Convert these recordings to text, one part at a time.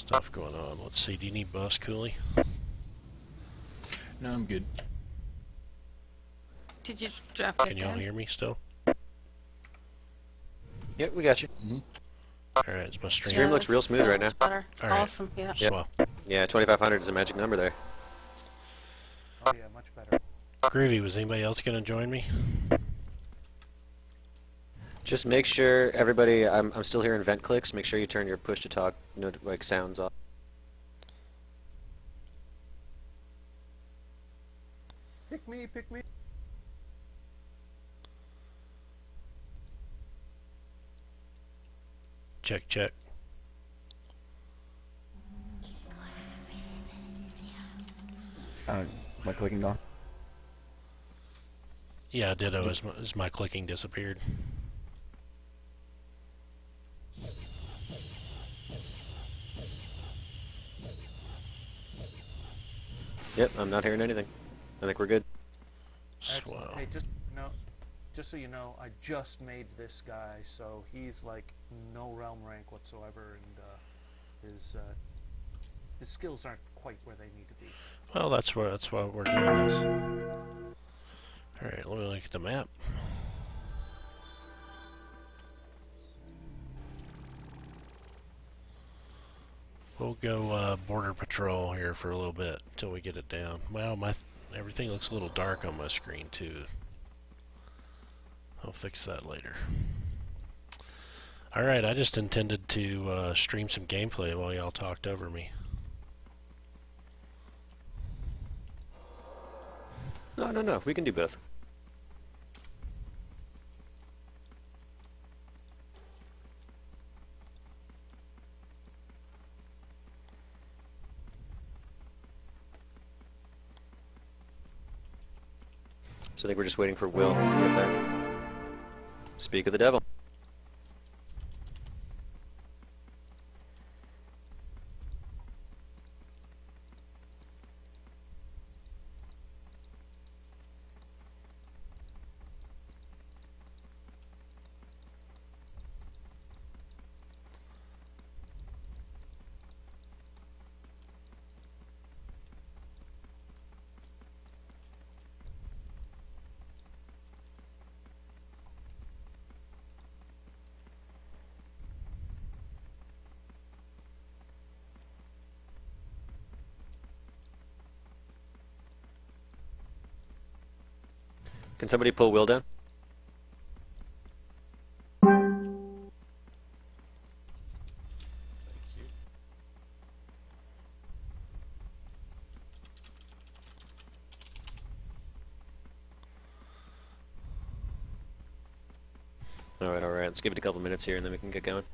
stuff going on. Let's see, do you need buffs, Kulee? No, I'm good. Did you drop Can it y'all down? hear me still? Yep, we got you. Alright, it's my stream. Stream looks real smooth right now. It's better. It's All right. awesome, yeah. Yep. Swell. Yeah, 2,500 is a magic number there. Oh yeah, much better. Groovy, was anybody else going to join me? Just make sure everybody, I'm still hearing vent clicks, make sure you turn your push to talk like sounds off. Pick me, pick me. Check, check. Am I clicking on? Yeah, ditto as my clicking disappeared. Yep, I'm not hearing anything. I think we're good. Excellent. Swell. Hey, just so you know, I just made this guy, so he's like no realm rank whatsoever, and his skills aren't quite where they need to be. Well, that's why we're doing this. Alright, let me look at the map. We'll go border patrol here for a little bit until we get it down. Well, everything looks a little dark on my screen too. I'll fix that later. Alright, I just intended to stream some gameplay while y'all talked over me. No, we can do both. So I think we're just waiting for Will to get back. Speak of the devil. Can somebody pull Will down? Alright, let's give it a couple minutes here and then we can get going.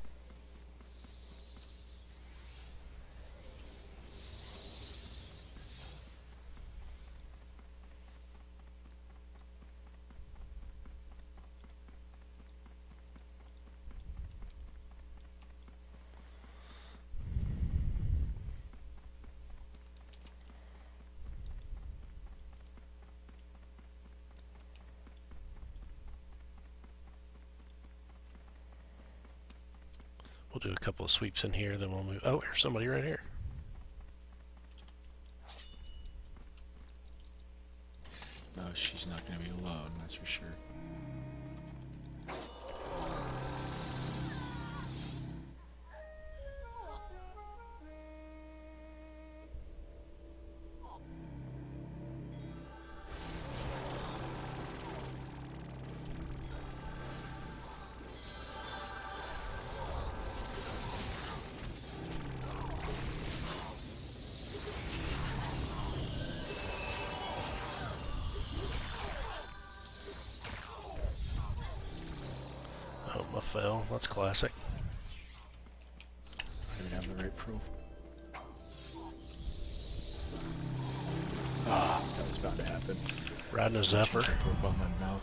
We'll do a couple of sweeps in here, then we'll move. Oh, there's somebody right here. No, she's not going to be alone, that's for sure. Oh, I fell. That's classic. I didn't have the right profile. Ah, that was bound to happen. Riding a Zephyr. Profile in my mouth.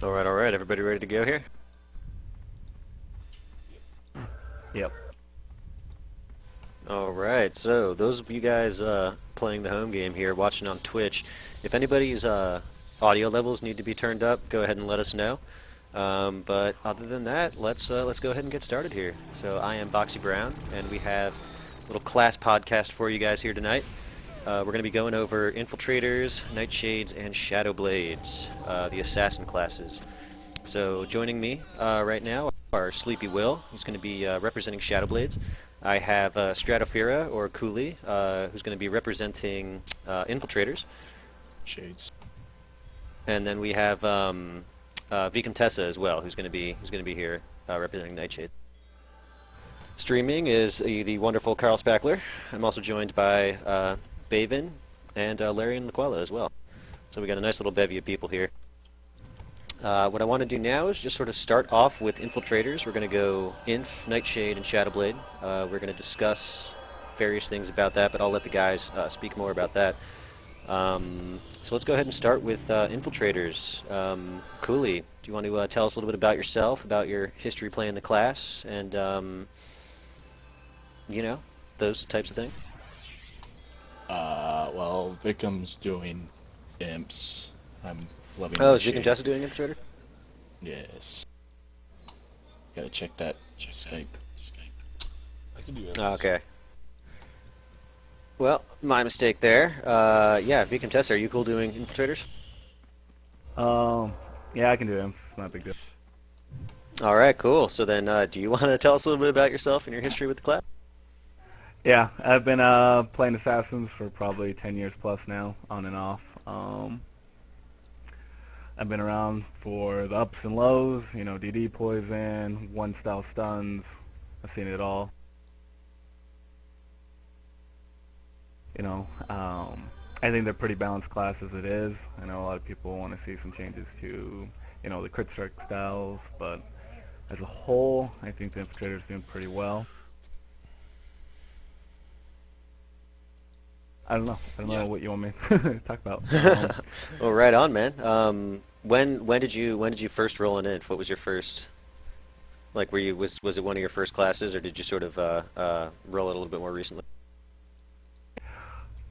Alright, everybody ready to go here? Yep. Alright, so those of you guys playing the home game here, watching on Twitch, if anybody's audio levels need to be turned up, go ahead and let us know. But other than that, let's go ahead and get started here. So I am Boxy Brown, and we have a little class podcast for you guys here tonight. We're going to be going over Infiltrators, Nightshades, and Shadowblades, the assassin classes. So joining me right now are sleepywill, who's going to be representing Shadowblades. I have Stratofira, or Kulee, who's going to be representing Infiltrators. Shades. And then we have Vicomtessa as well, who's going to be here representing Nightshade. Streaming is the wonderful Carlspackler. I'm also joined by Baven and Larian as well. So we got a nice little bevy of people here. What I want to do now is just sort of start off with Infiltrators. We're going to go Inf, Nightshade, and Shadowblade. We're going to discuss various things about that, but I'll let the guys speak more about that. So let's go ahead and start with Infiltrators. Kulee, do you want to tell us a little bit about yourself, about your history playing the class, and you know, those types of things? Well, Vicom's doing imps. I'm loving Oh, is Nightshade. Vicomtessa doing Infiltrator? Yes. Gotta check that. Skype. I can do it. Okay. Well, my mistake there. Yeah, Vicomtessa, are you cool doing Infiltrators? Yeah, I can do him. It's not a big deal. All right, cool. So then, do you want to tell us a little bit about yourself and your history with the class? Yeah, I've been playing Assassins for probably 10 years plus now, on and off. I've been around for the ups and lows, you know, DD poison, one-style stuns. I've seen it all. You know, I think they're pretty balanced class as it is. I know a lot of people want to see some changes to, you know, the crit strike styles, but as a whole, I think the Infiltrator's doing pretty well. I don't know what you want me to talk about. Well, right on, man. When did you first roll in Inf? What was your first? Like, was it one of your first classes, or did you sort of roll it a little bit more recently?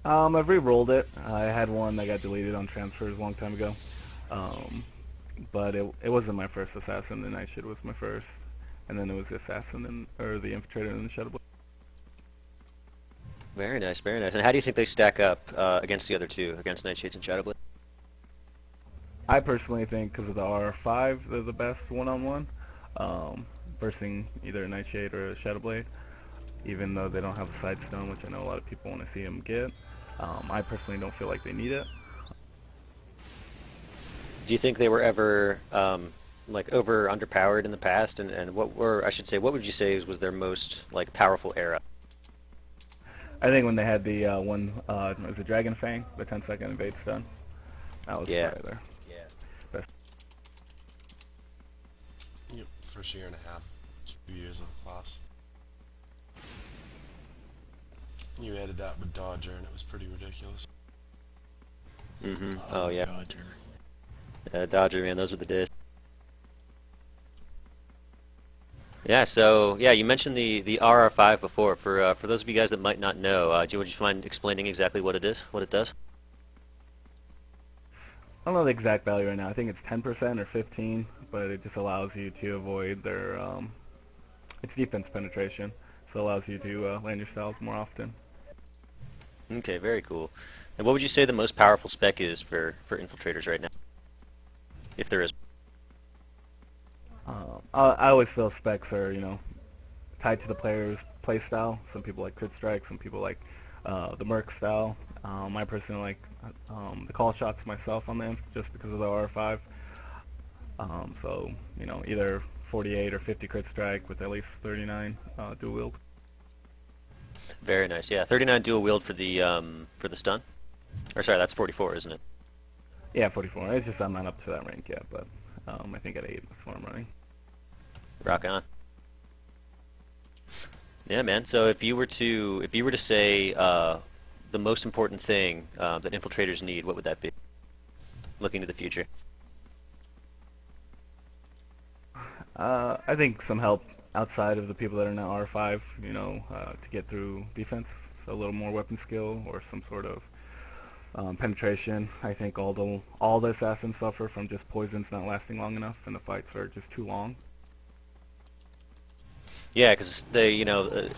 I've re-rolled it. I had one that got deleted on transfers a long time ago. But it wasn't my first Assassin. The Nightshade was my first, and then it was the Assassin or the Infiltrator and the Shadowblade. Very nice, very nice. And how do you think they stack up against the other two, against Nightshades and Shadowblade? I personally think because of the R5, they're the best one-on-one, versus either a Nightshade or a Shadowblade. Even though they don't have a side stone, which I know a lot of people want to see them get. I personally don't feel like they need it. Do you think they were ever like underpowered in the past? And what would you say was their most like powerful era? I think when they had the was it Dragon Fang, the 10-second invade stun. That was probably their best. Yep, first year and a half, 2 years of the class. You added that with Dodger, and it was pretty ridiculous. Mm-hmm. Oh yeah. Dodger. Dodger, man, those were the days. Yeah, so yeah, you mentioned the RR5 before. For those of you guys that might not know, would you mind explaining exactly what it is, what it does? I don't know the exact value right now. I think it's 10% or 15, but it just allows you to avoid their it's defense penetration, so it allows you to land your styles more often. Okay, very cool. And what would you say the most powerful spec is for Infiltrators right now, if there is? I always feel specs are, you know, tied to the player's play style. Some people like crit strike, some people like the merc style. I personally like the call shots myself on the Inf just because of the R5. So, you know, either 48 or 50 crit strike with at least 39 dual wield. Very nice. Yeah, 39 dual wield for the stun. Or sorry, that's 44, isn't it? Yeah, 44. It's just I'm not up to that rank yet, but I think at 8 that's what I'm running. Rock on. Yeah, man. So if you were to say the most important thing that Infiltrators need, what would that be? Looking to the future. I think some help outside of the people that are now R5, to get through defense. So a little more weapon skill or some sort of penetration. I think all the assassins suffer from just poisons not lasting long enough, and the fights are just too long. Yeah, because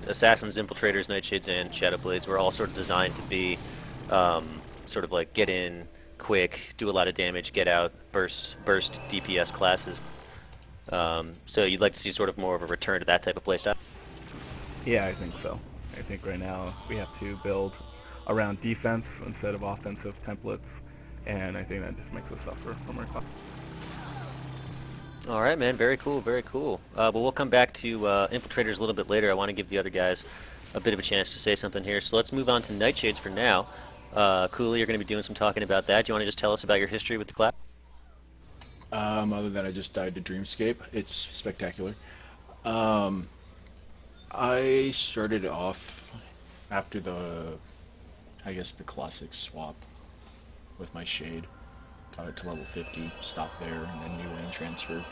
assassins, infiltrators, nightshades, and shadowblades were all sort of designed to be sort of like get in quick, do a lot of damage, get out, burst DPS classes. So you'd like to see sort of more of a return to that type of playstyle? Yeah, I think so. I think right now we have to build around defense instead of offensive templates, and I think that just makes us suffer from our class. All right, man. Very cool. Very cool. But we'll come back to infiltrators a little bit later. I want to give the other guys a bit of a chance to say something here. So let's move on to nightshades for now. Kulee, you're going to be doing some talking about that. Do you want to just tell us about your history with the class? Other than I just died to Dreamscape, it's spectacular. I started off after the classic swap with my Shade. Got it to level 50, stopped there, and then new lane transfer.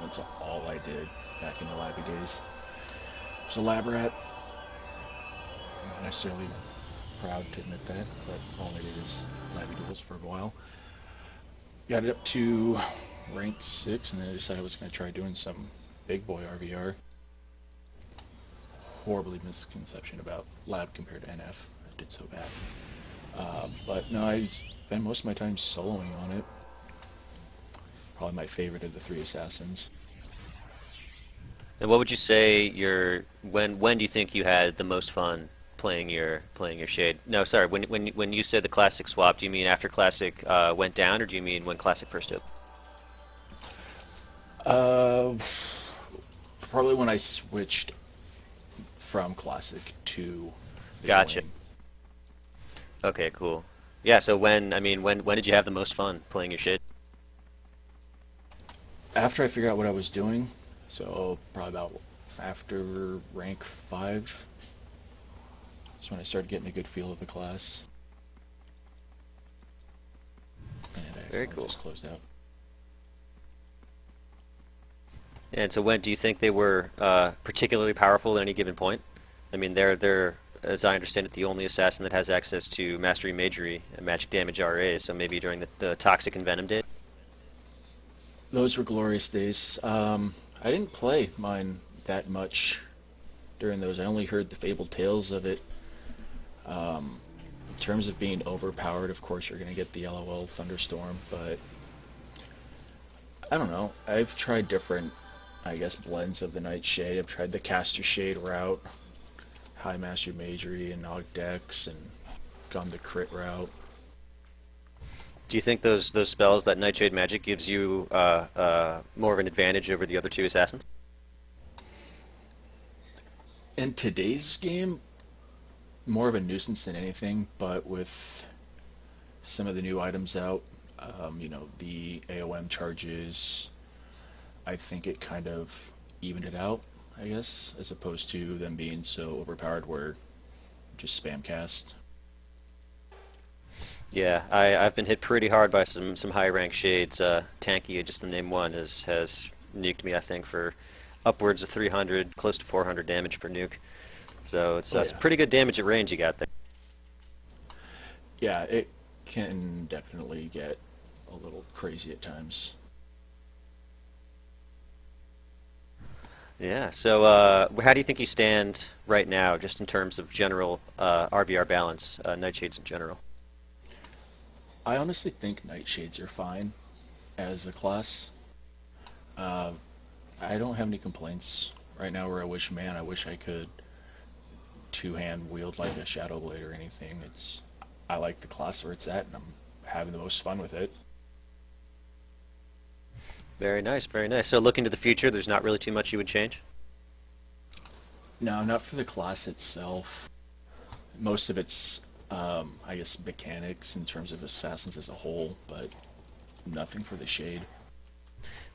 That's all I did back in the Labby days. I was a lab rat. Not necessarily proud to admit that, but all I did is Labby duels for a while. Got it up to rank 6, and then I decided I was going to try doing some big boy RVR. Horribly misconception about lab compared to NF. I did so bad. But no, I spend most of my time soloing on it. Probably my favorite of the 3 assassins. And what would you say when do you think you had the most fun playing your Shade? No, sorry. When you said the classic swap, do you mean after classic went down, or do you mean when classic first opened? Probably when I switched from classic to Gotcha. Lane. Okay, cool. Yeah, so when did you have the most fun playing your Shade? After I figured out what I was doing, so probably about after rank 5, that's when I started getting a good feel of the class. And I Very cool. just closed out. And so when do you think they were particularly powerful at any given point? I mean, they're as I understand it, the only assassin that has access to Mastery Magery and Magic Damage RA, so maybe during the Toxic and Venom days? Those were glorious days. I didn't play mine that much during those. I only heard the fabled tales of it. In terms of being overpowered, of course you're going to get the LOL Thunderstorm, but I don't know. I've tried different, blends of the Nightshade. I've tried the Caster Shade route, High Master Magery and Og Dex, and gone the crit route. Do you think those spells, that Nightshade magic, gives you more of an advantage over the other 2 assassins? In today's game, more of a nuisance than anything, but with some of the new items out, the AOM charges, I think it kind of evened it out, I guess, as opposed to them being so overpowered where just spam cast. Yeah, I've been hit pretty hard by some high rank Shades. Tanky, just to name one, has nuked me, I think, for upwards of 300, close to 400 damage per nuke. So it's some pretty good damage at range you got there. Yeah, it can definitely get a little crazy at times. Yeah, so how do you think you stand right now, just in terms of general RBR balance, Nightshades in general? I honestly think Nightshades are fine as a class. I don't have any complaints right now where I wish I could two-hand wield like a Shadowblade or anything. I like the class where it's at, and I'm having the most fun with it. Very nice, very nice. So looking to the future, there's not really too much you would change? No, not for the class itself. Most of it's, mechanics in terms of assassins as a whole, but nothing for the Shade.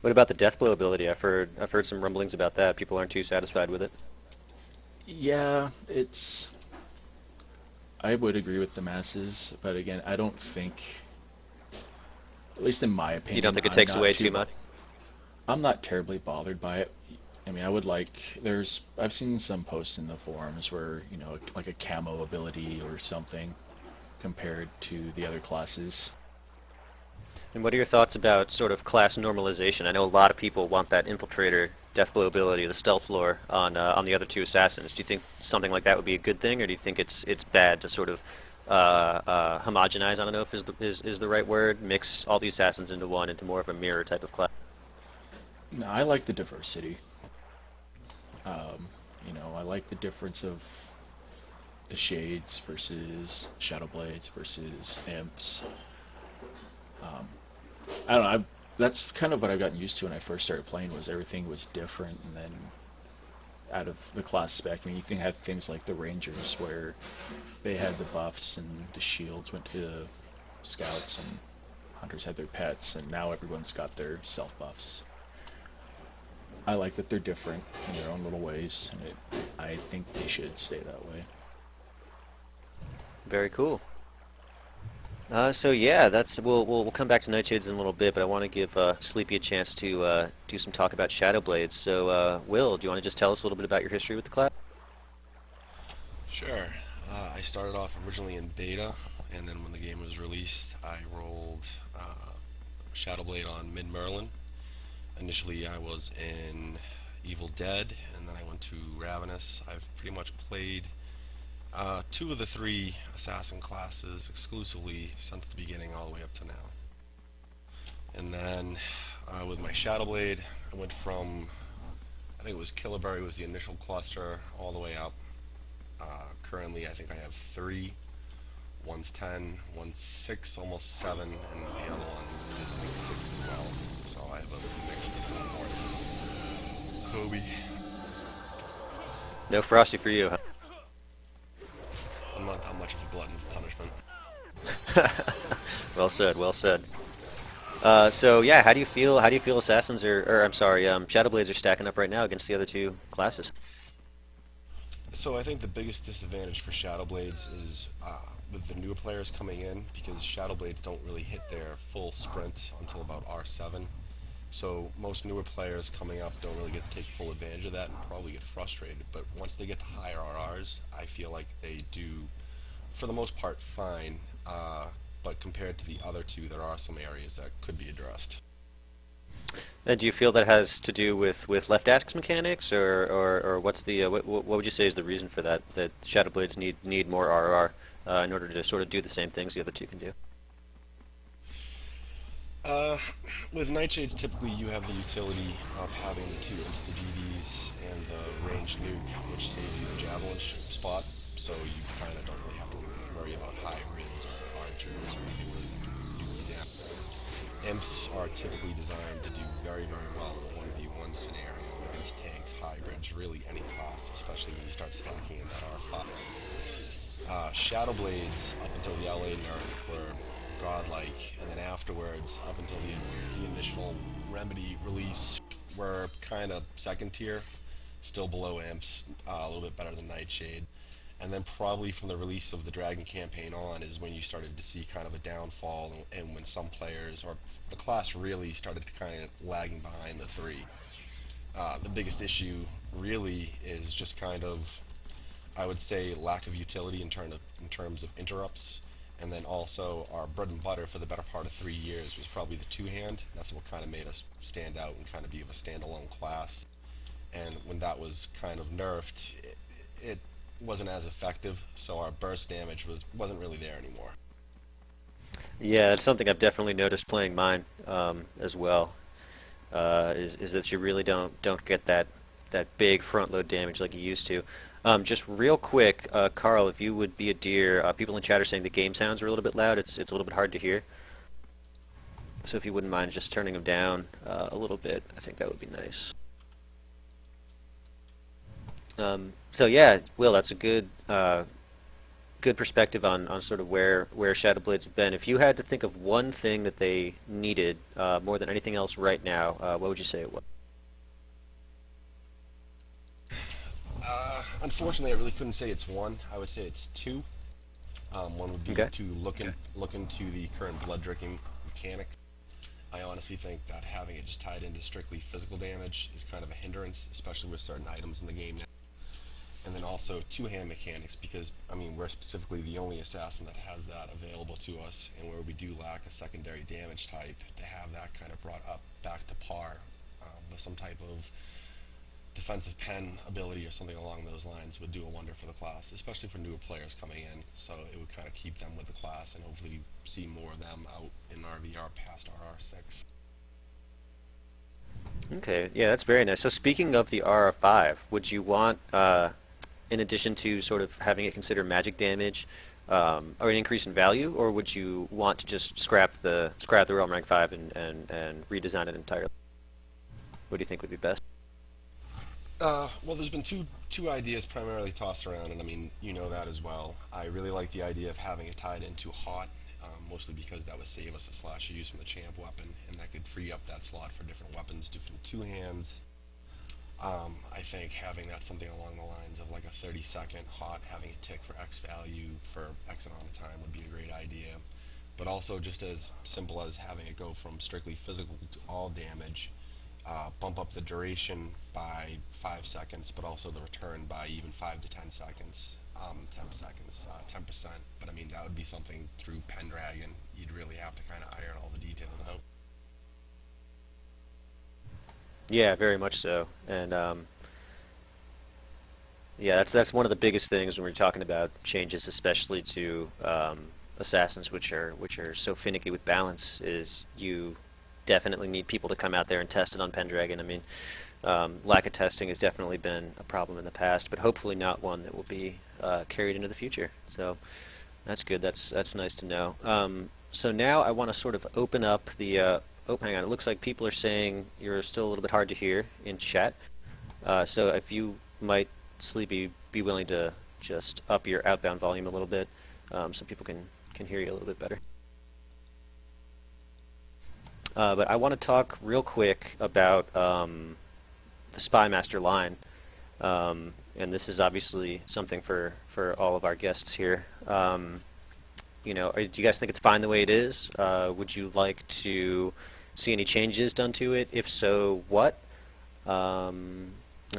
What about the Deathblow ability? I've heard some rumblings about that. People aren't too satisfied with it. Yeah, I would agree with the masses, but again, I don't think, at least in my opinion, You don't think it takes away too much? I'm not terribly bothered by it. I mean, I've seen some posts in the forums where, you know, like a camo ability or something compared to the other classes. And what are your thoughts about sort of class normalization? I know a lot of people want that Infiltrator Deathblow ability, the stealth lore, on the other two assassins. Do you think something like that would be a good thing, or do you think it's bad to sort of homogenize? I don't know if is the right word. Mix all the assassins into one, into more of a mirror type of class. No, I like the diversity. You know, I like the difference of the Shades versus Shadowblades versus Imps. I don't know. That's kind of what I've gotten used to when I first started playing. Was everything was different, and then out of the class spec, I mean, you can have things like the Rangers, where they had the buffs and the shields went to the scouts, and hunters had their pets, and now everyone's got their self buffs. I like that they're different in their own little ways, and I think they should stay that way. Very cool. So yeah, we'll come back to Nightshades in a little bit, but I want to give Sleepy a chance to do some talk about Shadowblades. So Will, do you want to just tell us a little bit about your history with the class? Sure. I started off originally in beta, and then when the game was released, I rolled Shadowblade on Mid Merlin. Initially, I was in Evil Dead, and then I went to Ravenous. I've pretty much played 2 of the 3 assassin classes exclusively since the beginning all the way up to now. And then with my Shadowblade, I went from, I think it was Killaberry was the initial cluster, all the way up. Currently, I think I have 3. One's 10, one's 6, almost 7, and the other one is like 6 as well. So I have a mix between Kobe. No Frosty for you, huh? I'm not that much of a glutton for punishment. Well said, well said. So yeah, how do you feel assassins Shadowblades are stacking up right now against the other 2 classes? So I think the biggest disadvantage for Shadowblades is with the newer players coming in, because Shadowblades don't really hit their full sprint until about R7. So most newer players coming up don't really get to take full advantage of that and probably get frustrated. But once they get to higher RRs, I feel like they do, for the most part, fine. But compared to the other 2, there are some areas that could be addressed. And do you feel that has to do with left axe mechanics, or what's the what would you say is the reason for that? That Shadowblades need more RR in order to sort of do the same things the other 2 can do. With Nightshades, typically you have the utility of having the 2 insta-DVs and the ranged nuke, which saves you the javelin spot, so you kind of don't really have to worry about hybrids or archers or anything really do damage. Imps are typically designed to do very, very well in a 1v1 scenario against tanks, hybrids, really any class, especially when you start stacking in that R5. Shadowblades, up until the LA nerf, were godlike, and then afterwards, up until the initial Remedy release, were kind of second tier, still below Imps, a little bit better than Nightshade. And then probably from the release of the Dragon campaign on is when you started to see kind of a downfall, and when some players, or the class really started to kind of lagging behind the 3. The biggest issue really is just kind of, I would say, lack of utility in terms of interrupts. And then also our bread and butter for the better part of 3 years was probably the 2-hand. That's what kind of made us stand out and kind of be of a standalone class. And when that was kind of nerfed, it wasn't as effective, so our burst damage wasn't really there anymore. Yeah, it's something I've definitely noticed playing mine as well. Is that you really don't get that big front load damage like you used to. Just real quick, Carl, if you would be a dear, people in chat are saying the game sounds are a little bit loud. It's a little bit hard to hear. So if you wouldn't mind just turning them down a little bit, I think that would be nice. So yeah, Will, that's a good perspective on sort of where Shadowblades have been. If you had to think of one thing that they needed more than anything else right now, what would you say it was? Unfortunately, I really couldn't say it's one. I would say it's 2. One would be to look into the current blood drinking mechanics, I honestly think that having it just tied into strictly physical damage is kind of a hindrance, especially with certain items in the game now. And then also two-hand mechanics, because I mean we're specifically the only assassin that has that available to us, and where we do lack a secondary damage type, to have that kind of brought up back to par with some type of defensive pen ability or something along those lines would do a wonder for the class, especially for newer players coming in. So it would kind of keep them with the class and hopefully see more of them out in RVR past RR6. Okay, yeah, that's very nice. So speaking of the RR5, would you want, in addition to sort of having it consider magic damage, or an increase in value, or would you want to just scrap the Realm Rank 5 and redesign it entirely? What do you think would be best? Well, there's been two ideas primarily tossed around, and I mean, you know that as well. I really like the idea of having it tied into hot, mostly because that would save us a slash use from the champ weapon, and that could free up that slot for different weapons, different two hands. I think having that something along the lines of like a 30-second hot, having it tick for X value for X amount of time would be a great idea. But also just as simple as having it go from strictly physical to all damage, bump up the duration by 5 seconds, but also the return by even 5 to 10 seconds. 10%. But I mean, that would be something through Pendragon. You'd really have to kind of iron all the details out. Yeah, very much so. And yeah, that's one of the biggest things when we're talking about changes, especially to assassins, which are so finicky with balance. Is you definitely need people to come out there and test it on Pendragon. I mean, lack of testing has definitely been a problem in the past, but hopefully not one that will be carried into the future. So that's good. That's nice to know. So now I want to sort of open up the. Oh, hang on. It looks like people are saying you're still a little bit hard to hear in chat. So if you might, Sleepy, be willing to just up your outbound volume a little bit, so people can hear you a little bit better. But I want to talk real quick about the Spymaster line, and this is obviously something for all of our guests here. You know, do you guys think it's fine the way it is? Would you like to see any changes done to it? If so, what? And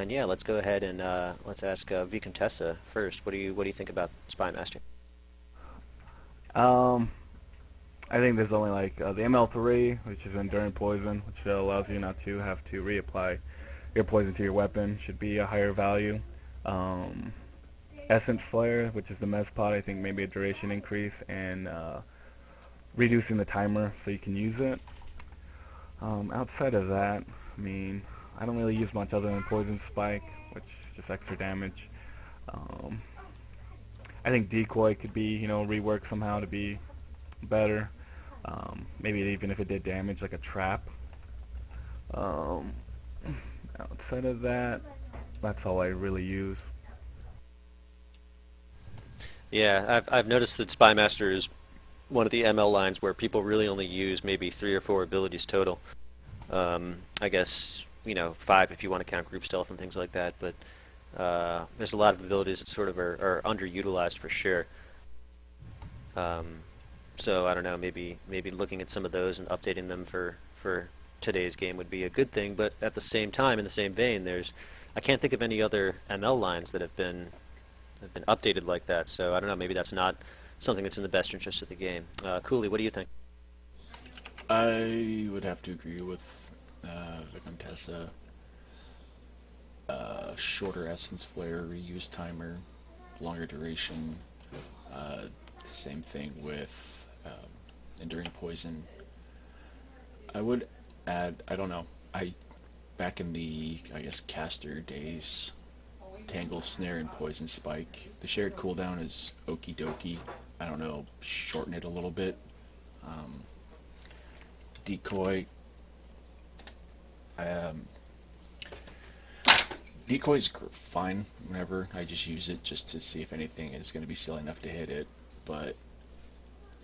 yeah, let's go ahead and let's ask Vicomtessa first. What do you think about Spymaster? I think there's only like the ML3, which is Enduring Poison, which allows you not to have to reapply your poison to your weapon, should be a higher value. Essence Flare, which is the Mez Pod, I think maybe a duration increase and reducing the timer so you can use it. Outside of that, I mean, I don't really use much other than Poison Spike, which is just extra damage. I think Decoy could be, you know, reworked somehow to be better. Maybe even if it did damage, like a trap. Outside of that, that's all I really use. Yeah, I've noticed that Spymaster is one of the ML lines where people really only use maybe 3 or 4 abilities total. I guess, you know, 5 if you want to count group stealth and things like that, but there's a lot of abilities that sort of are underutilized for sure. So I don't know, maybe looking at some of those and updating them for today's game would be a good thing, but at the same time, in the same vein, I can't think of any other ML lines that have been updated like that, so I don't know, maybe that's not something that's in the best interest of the game. Kulee, what do you think? I would have to agree with Vicomtessa. Shorter Essence Flare, reuse timer, longer duration. Same thing with Enduring Poison. I would add, I don't know, back in the, I guess, caster days, Tangle, Snare, and Poison Spike, the shared cooldown is okie dokie. I don't know, shorten it a little bit. Decoy, Decoy's fine whenever. I just use it just to see if anything is going to be silly enough to hit it, but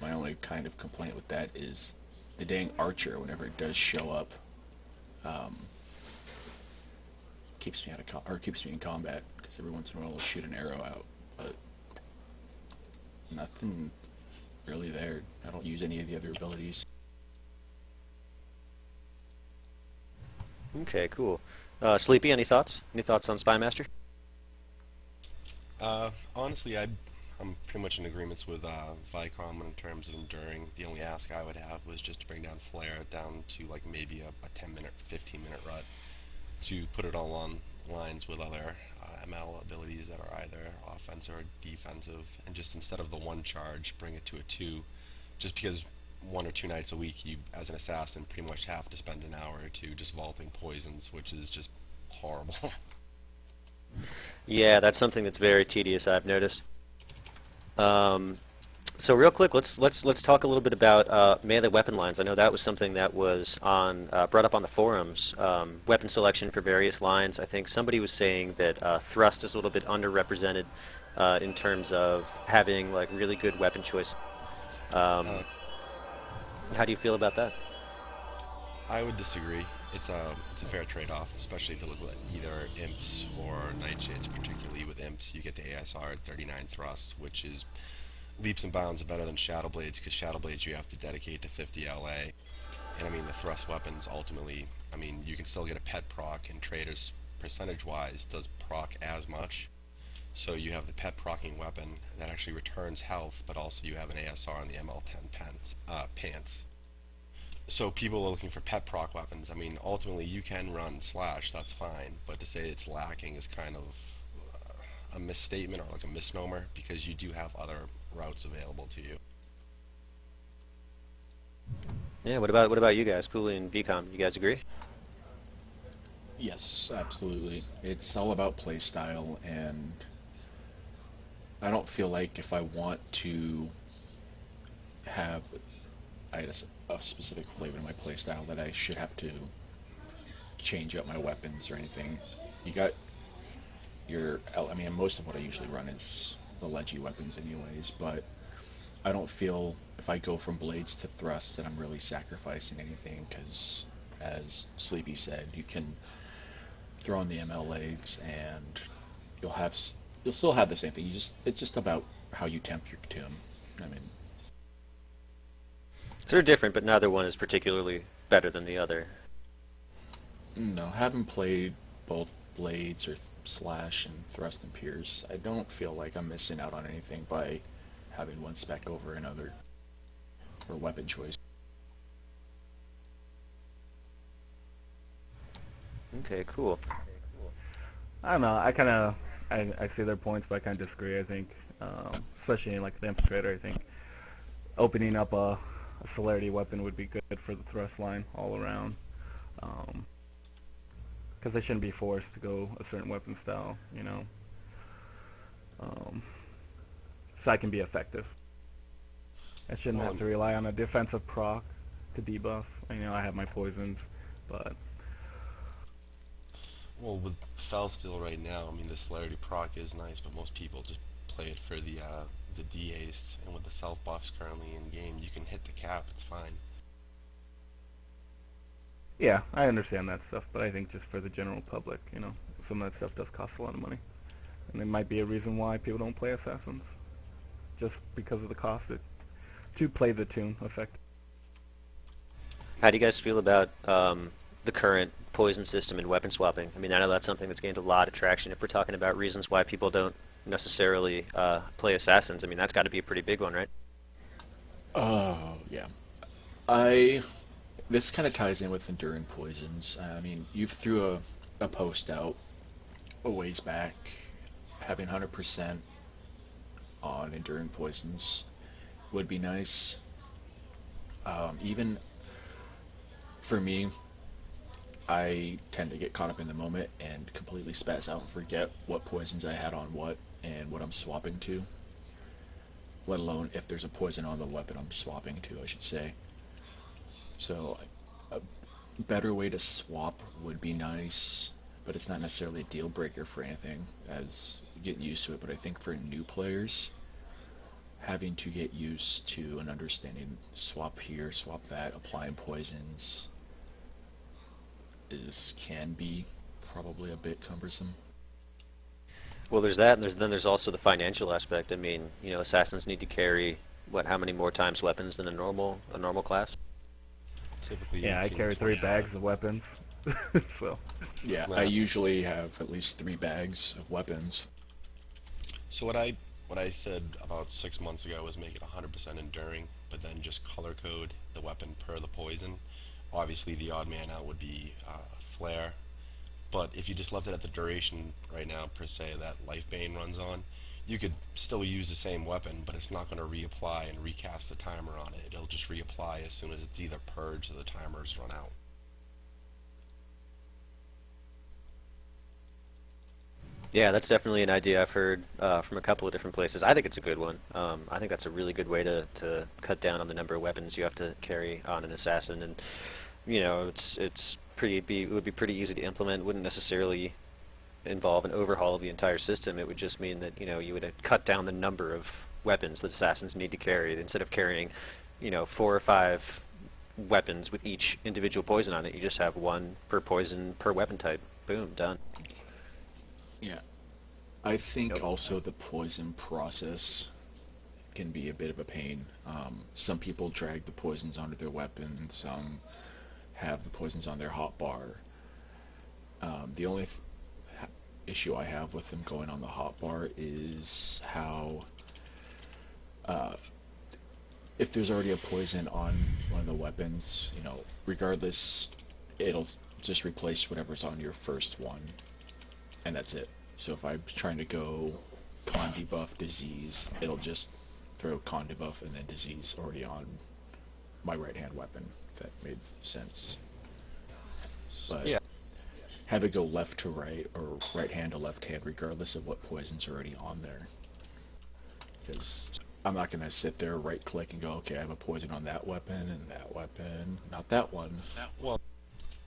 my only kind of complaint with that is the dang Archer, whenever it does show up, keeps me in combat, because every once in a while I'll shoot an arrow out, but nothing really there. I don't use any of the other abilities. Okay, cool. Sleepy, any thoughts? Any thoughts on Spymaster? Honestly, I'm pretty much in agreement with Vicom in terms of enduring. The only ask I would have was just to bring down flare down to like maybe a 10-minute, 15-minute rut to put it all on lines with other ML abilities that are either offensive or defensive, and just instead of the one charge, bring it to a two, just because 1 or 2 nights a week you, as an assassin, pretty much have to spend an hour or two just vaulting poisons, which is just horrible. Yeah, that's something that's very tedious, I've noticed. So real quick, let's talk a little bit about melee weapon lines. I know that was something that was on brought up on the forums. Weapon selection for various lines. I think somebody was saying that thrust is a little bit underrepresented in terms of having like really good weapon choice. How do you feel about that? I would disagree. It's a fair trade-off, especially if you look at either imps or nightshades. Particularly with imps, you get the ASR at 39 thrusts, which is leaps and bounds better than shadow blades, because shadow blades you have to dedicate to 50 LA. And I mean, the thrust weapons ultimately, I mean, you can still get a pet proc, and traders percentage-wise does proc as much. So you have the pet procking weapon that actually returns health, but also you have an ASR on the ML10 pants. So people are looking for pet proc weapons. I mean, ultimately you can run slash, that's fine, but to say it's lacking is kind of a misstatement or like a misnomer, because you do have other routes available to you. Yeah. What about you guys, Kulee and Vicom? You guys agree? Yes, absolutely. It's all about playstyle, and I don't feel like if I want to have a specific flavor in my playstyle that I should have to change up my weapons or anything. You got I mean, most of what I usually run is the ledgy weapons anyways, but I don't feel if I go from blades to thrusts that I'm really sacrificing anything, because as Sleepy said, you can throw on the ML legs and you'll still have the same thing. It's just about how you temp your tune. I mean, So they're different, but neither one is particularly better than the other. no, having played both blades or slash and thrust and pierce, I don't feel like I'm missing out on anything by having one spec over another or weapon choice. Okay, cool. I don't know. I see their points, but I kind of disagree. I think, especially in like the Infiltrator, I think opening up a celerity weapon would be good for the thrust line all around. Because they shouldn't be forced to go a certain weapon style, you know. So I can be effective. I shouldn't have to rely on a defensive proc to debuff. You know, I have my poisons, but Well, with Felsteel right now, I mean, the celerity proc is nice, but most people just play it for the DAs, and with the self buffs currently in game, you can hit the cap, it's fine. yeah, I understand that stuff. But I think just for the general public, you know, some of that stuff does cost a lot of money, and it might be a reason why people don't play assassins, just because of the cost to play the tune effect. How do you guys feel about the current poison system and weapon swapping? I mean, I know that's something that's gained a lot of traction. If we're talking about reasons why people don't necessarily play assassins, I mean, that's got to be a pretty big one, right? Oh, yeah. This kind of ties in with enduring poisons. I mean, you threw a post out a ways back, having 100% on enduring poisons would be nice. Even for me, I tend to get caught up in the moment and completely spaz out and forget what poisons I had on what and what I'm swapping to. Let alone if there's a poison on the weapon I'm swapping to, I should say. So a better way to swap would be nice, but it's not necessarily a deal breaker for anything, as getting used to it. But I think for new players, having to get used to and understanding swap here, swap that, applying poisons can be probably a bit cumbersome. Well, there's that, and then there's also the financial aspect. I mean, you know, assassins need to carry how many more times weapons than a normal class? Typically Yeah, I 18 carry to 3 25. bags of weapons. So Yeah, Nah. I usually have at least 3 bags of weapons. So what I said about 6 months ago was make it 100% enduring, but then just color code the weapon per the poison. Obviously, the odd man out would be flare, but if you just left it at the duration right now per se that Life Bane runs on, you could still use the same weapon, but it's not going to reapply and recast the timer on it. It'll just reapply as soon as it's either purged or the timer's run out. Yeah, that's definitely an idea I've heard from a couple of different places. I think it's a good one. I think that's a really good way to cut down on the number of weapons you have to carry on an assassin, and it would be pretty easy to implement. It wouldn't necessarily involve an overhaul of the entire system. It would just mean that you would cut down the number of weapons that assassins need to carry. Instead of carrying 4 or 5 weapons with each individual poison on it, you just have one per poison per weapon type. Boom, done. Yeah. I think Yep. also the poison process can be a bit of a pain. Some people drag the poisons onto their weapon, some have the poisons on their hotbar. The only issue I have with them going on the hotbar is how if there's already a poison on one of the weapons, regardless, it'll just replace whatever's on your first one, and that's it. So if I'm trying to go con debuff disease, it'll just throw con debuff and then disease already on my right hand weapon. If that made sense. But Yeah. have it go left to right or right hand to left hand, regardless of what poison's already on there. Because I'm not gonna sit there right click and go, okay, I have a poison on that weapon and that weapon, not that one. Well,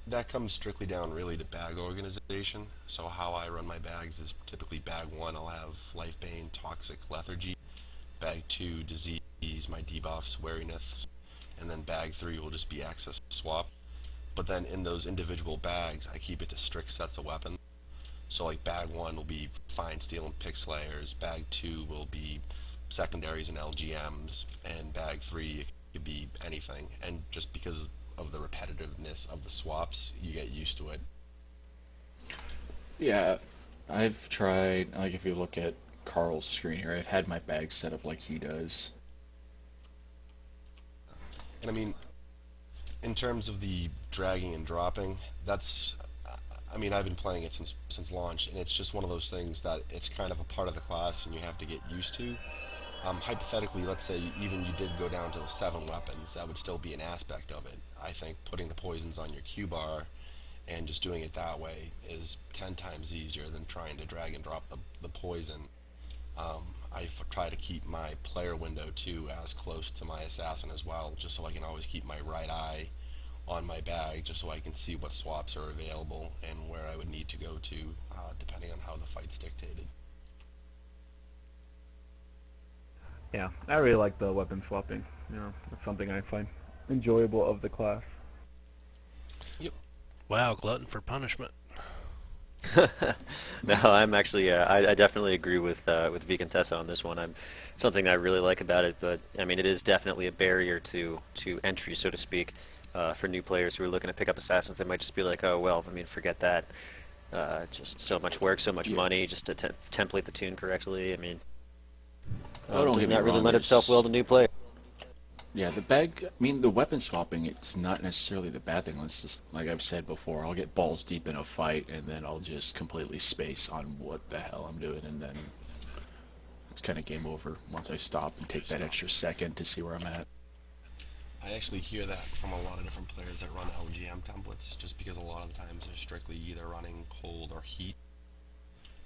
that comes strictly down really to bag organization. So how I run my bags is typically bag 1 I'll have Life Bane, Toxic, Lethargy. Bag 2, Disease, my debuffs, Wariness. And then bag 3 will just be access swap. But then in those individual bags, I keep it to strict sets of weapons. So like bag 1 will be Fine Steel and Pick Slayers, bag 2 will be secondaries and LGMs, and bag 3 could be anything. And just because of the repetitiveness of the swaps, you get used to it. Yeah, I've tried, like if you look at Carl's screen here, I've had my bag set up like he does. And I mean, in terms of the dragging and dropping, that's, I mean, I've been playing it since launch, and it's just one of those things that it's kind of a part of the class and you have to get used to. Hypothetically, let's say even you did go down to 7 weapons, that would still be an aspect of it. I think putting the poisons on your Q bar and just doing it that way is 10 times easier than trying to drag and drop the poison. I try to keep my player window too as close to my assassin as well, just so I can always keep my right eye on my bag, just so I can see what swaps are available and where I would need to go to, depending on how the fight's dictated. yeah, I really like the weapon swapping. It's something I find enjoyable of the class. Wow, glutton for punishment. No, I'm actually. I definitely agree with Vicomtessa on this one. Something I really like about it, but I mean, it is definitely a barrier to entry, so to speak, for new players who are looking to pick up assassins. They might just be like, oh well, I mean, forget that. Just so much work, so much money, just to template the tune correctly. I mean, Don't does get me not really wrong, lend itself well to new players. Yeah, the bag, I mean, the weapon swapping, it's not necessarily the bad thing. It's just, like I've said before, I'll get balls deep in a fight, and then I'll just completely space on what the hell I'm doing, and then it's kind of game over once I stop and take that extra second to see where I'm at. I actually hear that from a lot of different players that run LGM templates, just because a lot of the times they're strictly either running cold or heat.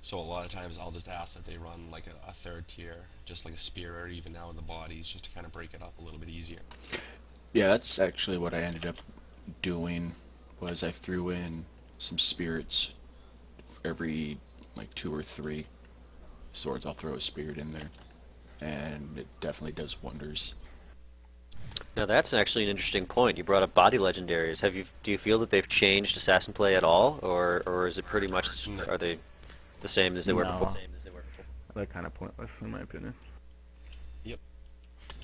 So a lot of times I'll just ask that they run like a 3rd tier, just like a spear or even out of the bodies, just to kind of break it up a little bit easier. Yeah, that's actually what I ended up doing, was I threw in some spirits every, like 2 or 3 swords. I'll throw a spirit in there, and it definitely does wonders. Now that's actually an interesting point. You brought up body legendaries. Do you feel that they've changed assassin play at all, or is it pretty much, No. are they the same as they were No. before? They're kind of pointless in my opinion.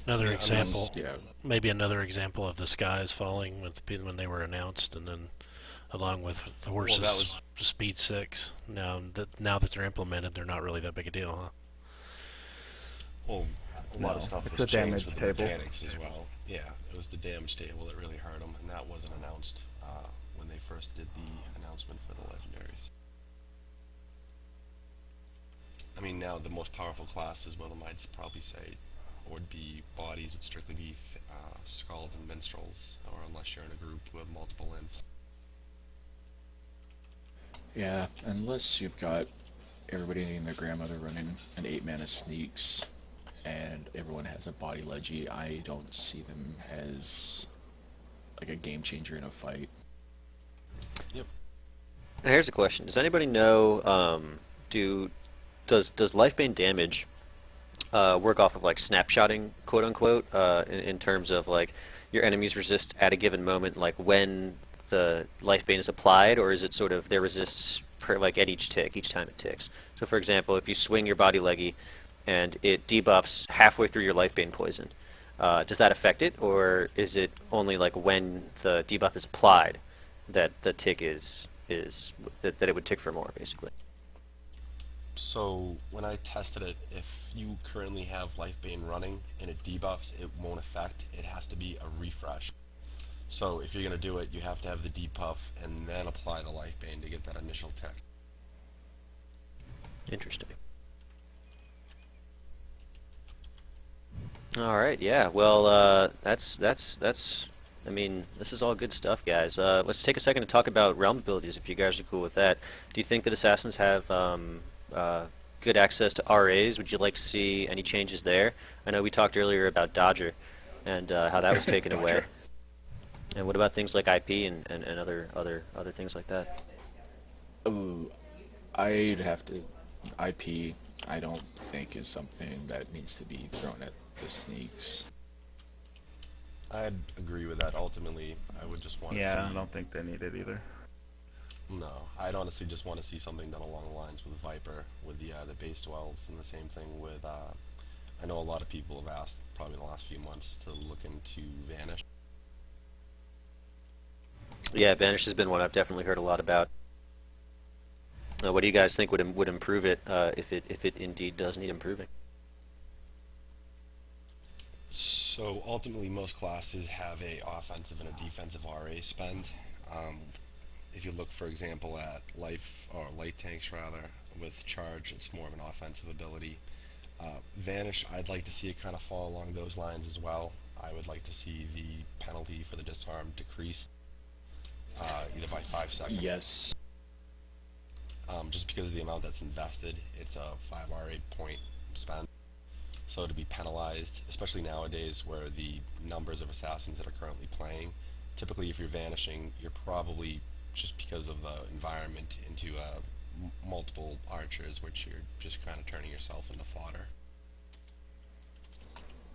Another Yeah, example, Yeah, maybe another example of the skies falling when they were announced, and then along with the horse's that was- speed 6. Now that they're implemented, they're not really that big a deal, huh? Well, a lot of No, stuff it's was the changed damage with table. the mechanics as well. Yeah, it was the damage table that really hurt them, and that wasn't announced when they first did the announcement for the legendaries. I mean, now the most powerful classes, well, I'd probably say, would be bodies would strictly be skalds and minstrels, or unless you're in a group with multiple imps. Yeah, unless you've got everybody and their grandmother running an 8-mana sneaks, and everyone has a body leggy, I don't see them as like a game changer in a fight. Now here's a question: does anybody know? Does lifebane damage work off of like snapshotting, quote unquote, in terms of like your enemies resist at a given moment, like when the lifebane is applied, or is it sort of their resists per, like at each tick, each time it ticks? So for example, if you swing your body leggy and it debuffs halfway through your lifebane poison, does that affect it, or is it only like when the debuff is applied that the tick is that it would tick for more, basically? So when I tested it, if you currently have Lifebane running and it debuffs, it won't affect. It has to be a refresh. So if you're going to do it, you have to have the debuff and then apply the Lifebane to get that initial tick. Interesting. All right, yeah. Well, that's. I mean, this is all good stuff, guys. Let's take a second to talk about realm abilities, if you guys are cool with that. Do you think that assassins have good access to RAs? Would you like to see any changes there? I know we talked earlier about Dodger and how that was taken away. And what about things like IP and other things like that? Ooh, I'd have to. IP, I don't think is something that needs to be thrown at the sneaks. I'd agree with that. Ultimately, I would just want to Yeah, see... I don't think they need it either. No, I'd honestly just want to see something done along the lines with Viper, with the base 12s, and the same thing with... I know a lot of people have asked, probably in the last few months, to look into Vanish. Yeah, Vanish has been one I've definitely heard a lot about. What do you guys think would improve it if it indeed does need improving? So ultimately, most classes have a offensive and a defensive RA spend. If you look, for example, at light tanks rather, with charge, it's more of an offensive ability. Vanish, I'd like to see it kind of fall along those lines as well. I would like to see the penalty for the disarm decreased, either by 5 seconds. Yes. Just because of the amount that's invested, it's a 5 RA point spend. So to be penalized, especially nowadays where the numbers of assassins that are currently playing, typically if you're vanishing, you're probably, just because of the environment, into multiple archers, which you're just kind of turning yourself into fodder.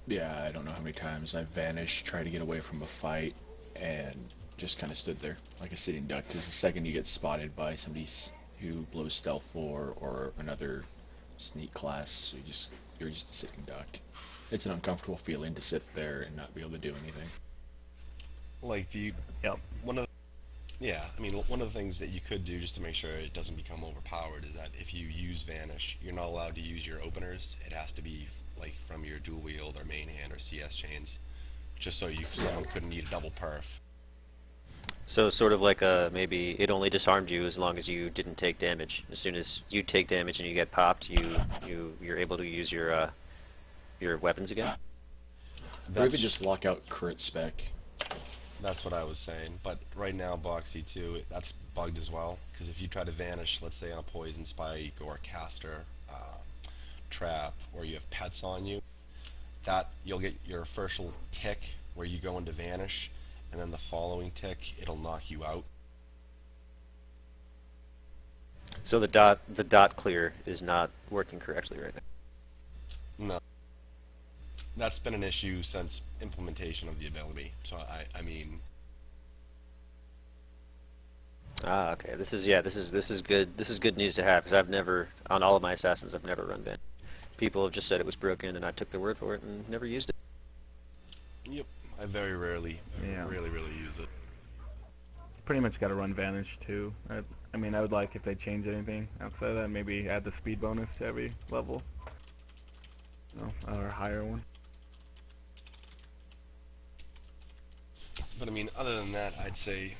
Yeah, I don't know how many times I've vanished, tried to get away from a fight, and just kind of stood there like a sitting duck, because the second you get spotted by somebody who blows stealth 4 or another sneak class, you're just a sitting duck. It's an uncomfortable feeling to sit there and not be able to do anything. Like Yep. one of the things that you could do just to make sure it doesn't become overpowered is that if you use Vanish, you're not allowed to use your openers. It has to be like from your dual wield or main hand or CS chains, just so someone couldn't need a double perf. So sort of like maybe it only disarmed you as long as you didn't take damage. As soon as you take damage and you get popped, you're able to use your weapons again. Or even just lock out current spec. That's what I was saying. But right now, Boxy too, that's bugged as well. Because if you try to vanish, let's say on a poison spike or a caster trap, or you have pets on you, that you'll get your first tick where you go into vanish, and then the following tick, it'll knock you out. So the dot clear is not working correctly right now. No. That's been an issue since implementation of the ability. So I mean. Ah, okay. This is good. This is good news to have, because I've never, on all of my assassins, I've never run Vanish. People have just said it was broken, and I took their word for it and never used it. Yep. I very rarely Yeah. really use it. pretty much got to run Vanish too. I mean, I would like if they change anything outside of that, maybe add the speed bonus to every level, or a higher one. But I mean, other than that, I'd say,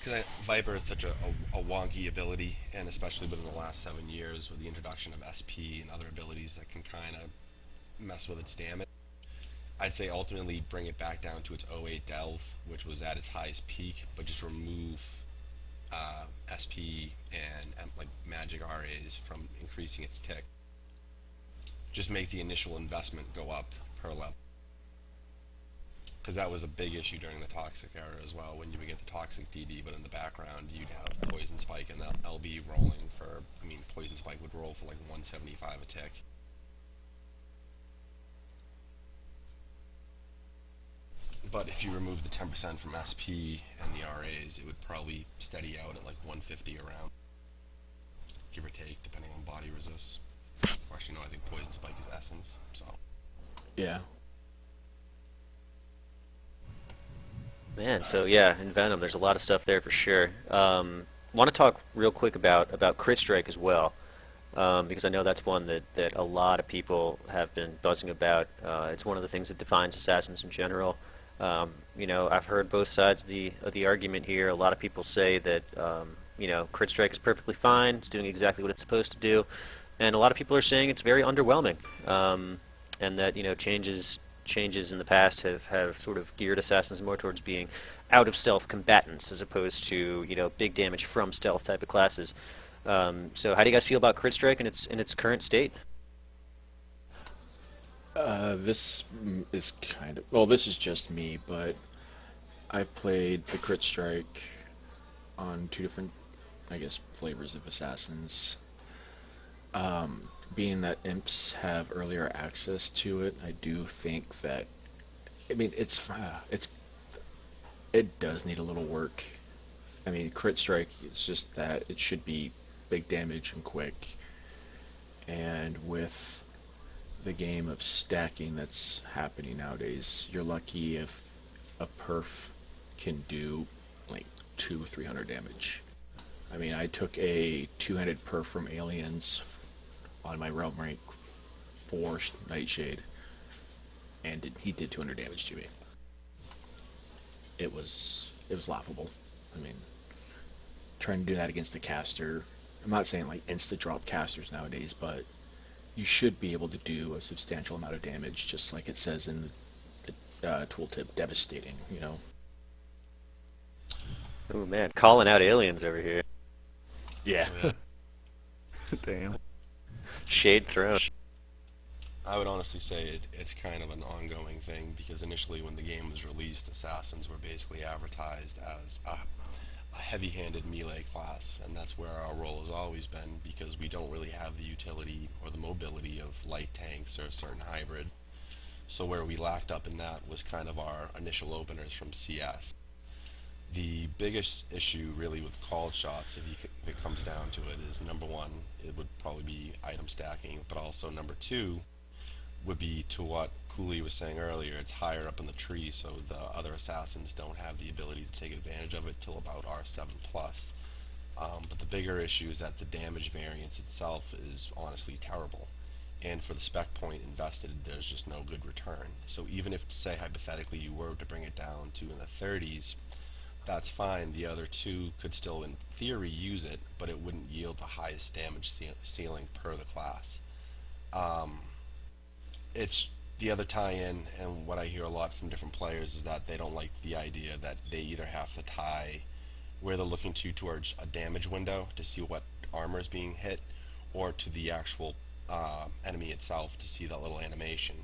because Viper is such a wonky ability, and especially within the last 7 years with the introduction of SP and other abilities that can kind of mess with its damage, I'd say ultimately bring it back down to its 08 Delve, which was at its highest peak, but just remove SP and like magic RAs from increasing its tick. Just make the initial investment go up per level. Because that was a big issue during the Toxic era as well, when you would get the Toxic DD, but in the background you'd have Poison Spike and the LB rolling for, I mean, Poison Spike would roll for like 175 a tick. But if you remove the 10% from SP and the RAs, it would probably steady out at like 150 around, give or take, depending on body resist. Or actually, no, I think Poison Spike is Essence, so. Yeah. Man, so yeah, in Venom, there's a lot of stuff there for sure. Want to talk real quick about Crit Strike as well, because I know that's one that a lot of people have been buzzing about. It's one of the things that defines assassins in general. You know, I've heard both sides of the argument here. A lot of people say that you know, Crit Strike is perfectly fine. It's doing exactly what it's supposed to do, and a lot of people are saying it's very underwhelming, and that, you know, changes in the past have sort of geared assassins more towards being out of stealth combatants as opposed to, you know, big damage from stealth type of classes. So how do you guys feel about Crit Strike in its current state? This is kind of, well, this is just me, but I've played the Crit Strike on 2 different, I guess, flavors of assassins. Being that imps have earlier access to it, I do think that, I mean, it does need a little work. I mean, Crit Strike, it's just that it should be big damage and quick, and with the game of stacking that's happening nowadays, you're lucky if a perf can do like 200-300 damage. I mean, I took a 2-handed perf from Aliens on my realm rank 4 Nightshade, and he did 200 damage to me. It was laughable. I mean, trying to do that against a caster, I'm not saying like insta drop casters nowadays, but you should be able to do a substantial amount of damage, just like it says in the tooltip, devastating, you know. Oh man, calling out Aliens over here. Yeah. Damn. Shade thrown. I would honestly say it's kind of an ongoing thing, because initially when the game was released, assassins were basically advertised as a heavy-handed melee class, and that's where our role has always been, because we don't really have the utility or the mobility of light tanks or a certain hybrid. So where we lacked up in that was kind of our initial openers from CS. The biggest issue really with called shots, if it comes down to it, is number one, it would probably be item stacking, but also number two would be to what Kulee was saying earlier, it's higher up in the tree, so the other assassins don't have the ability to take advantage of it till about R7+. But the bigger issue is that the damage variance itself is honestly terrible, and for the spec point invested, there's just no good return. So even if, say hypothetically, you were to bring it down to in the 30s, that's fine. The other two could still in theory use it, but it wouldn't yield the highest damage ceiling per the class. It's the other tie-in, and what I hear a lot from different players is that they don't like the idea that they either have to tie where they're looking towards a damage window to see what armor is being hit, or to the actual enemy itself to see that little animation.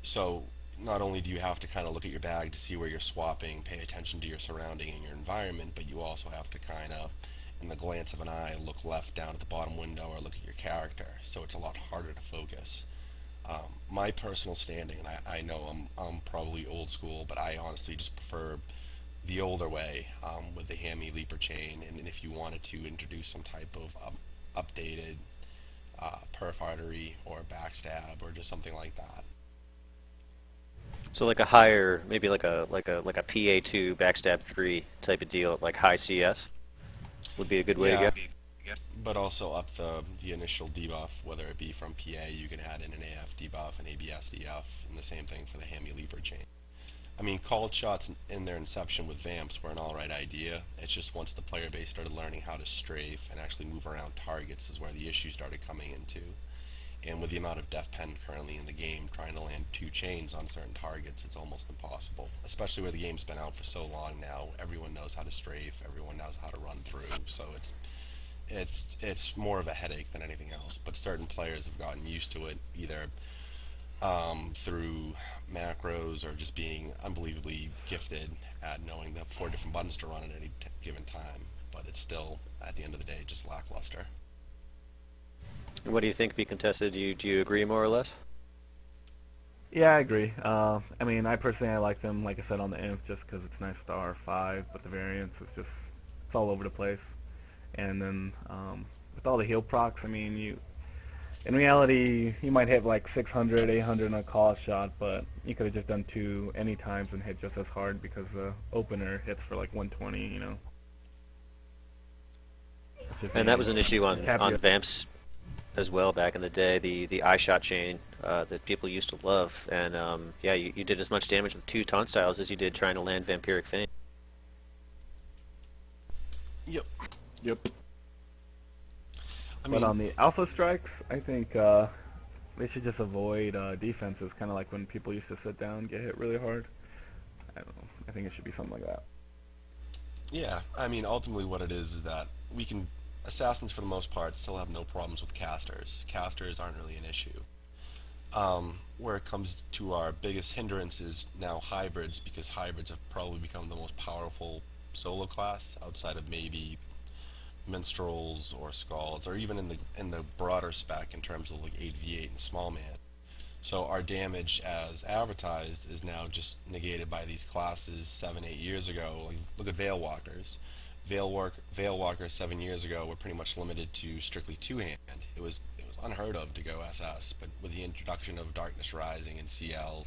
So not only do you have to kind of look at your bag to see where you're swapping, pay attention to your surrounding and your environment, but you also have to kind of, in the glance of an eye, look left down at the bottom window or look at your character, so it's a lot harder to focus. My personal standing, and I know I'm probably old school, but I honestly just prefer the older way, with the hammy leaper chain, and if you wanted to introduce some type of updated perf artery or backstab or just something like that. So like a higher, maybe like a PA2 backstab 3 type of deal, like high CS would be a good way to Yeah, go. but also up the initial debuff, whether it be from PA, you can add in an AF debuff, an ABS debuff, and the same thing for the Hammy Leaper chain. I mean, called shots in their inception with Vamps were an alright idea. It's just once the player base started learning how to strafe and actually move around targets is where the issue started coming into. And with the amount of Def Pen currently in the game, trying to land 2 chains on certain targets, it's almost impossible. Especially where the game's been out for so long now, everyone knows how to strafe, everyone knows how to run through, so it's more of a headache than anything else. But certain players have gotten used to it, either through macros or just being unbelievably gifted at knowing the 4 different buttons to run at any given time. But it's still, at the end of the day, just lackluster. And what do you think, Vicomtessa? Do you agree more or less? Yeah, I agree. I mean, I personally I like them, like I said, on the Inf, just because it's nice with the R5, but the variants it's all over the place. And then with all the heal procs, I mean, in reality, you might hit like 600, 800 on a call shot, but you could have just done 2 any times and hit just as hard because the opener hits for like 120, you know. And that was an issue on Happy- Vamps as well back in the day, the eye shot chain that people used to love. And yeah, you did as much damage with 2 taunt styles as you did trying to land Vampiric Fang. Yep. Yep. I But mean, on the alpha strikes, I think they should just avoid defenses, kind of like when people used to sit down and get hit really hard. I don't know. I think it should be something like that. yeah, I mean, ultimately what it is that assassins for the most part still have no problems with casters. Casters aren't really an issue. Where it comes to our biggest hindrance is now hybrids, because hybrids have probably become the most powerful solo class outside of maybe minstrels or scalds, or even in the broader spec in terms of like 8v8 and small man. So our damage as advertised is now just negated by these classes 7-8 years ago. Like, look at Veil Walkers. Veil Walkers 7 years ago were pretty much limited to strictly 2-hand. It was unheard of to go SS, but with the introduction of Darkness Rising and CLs,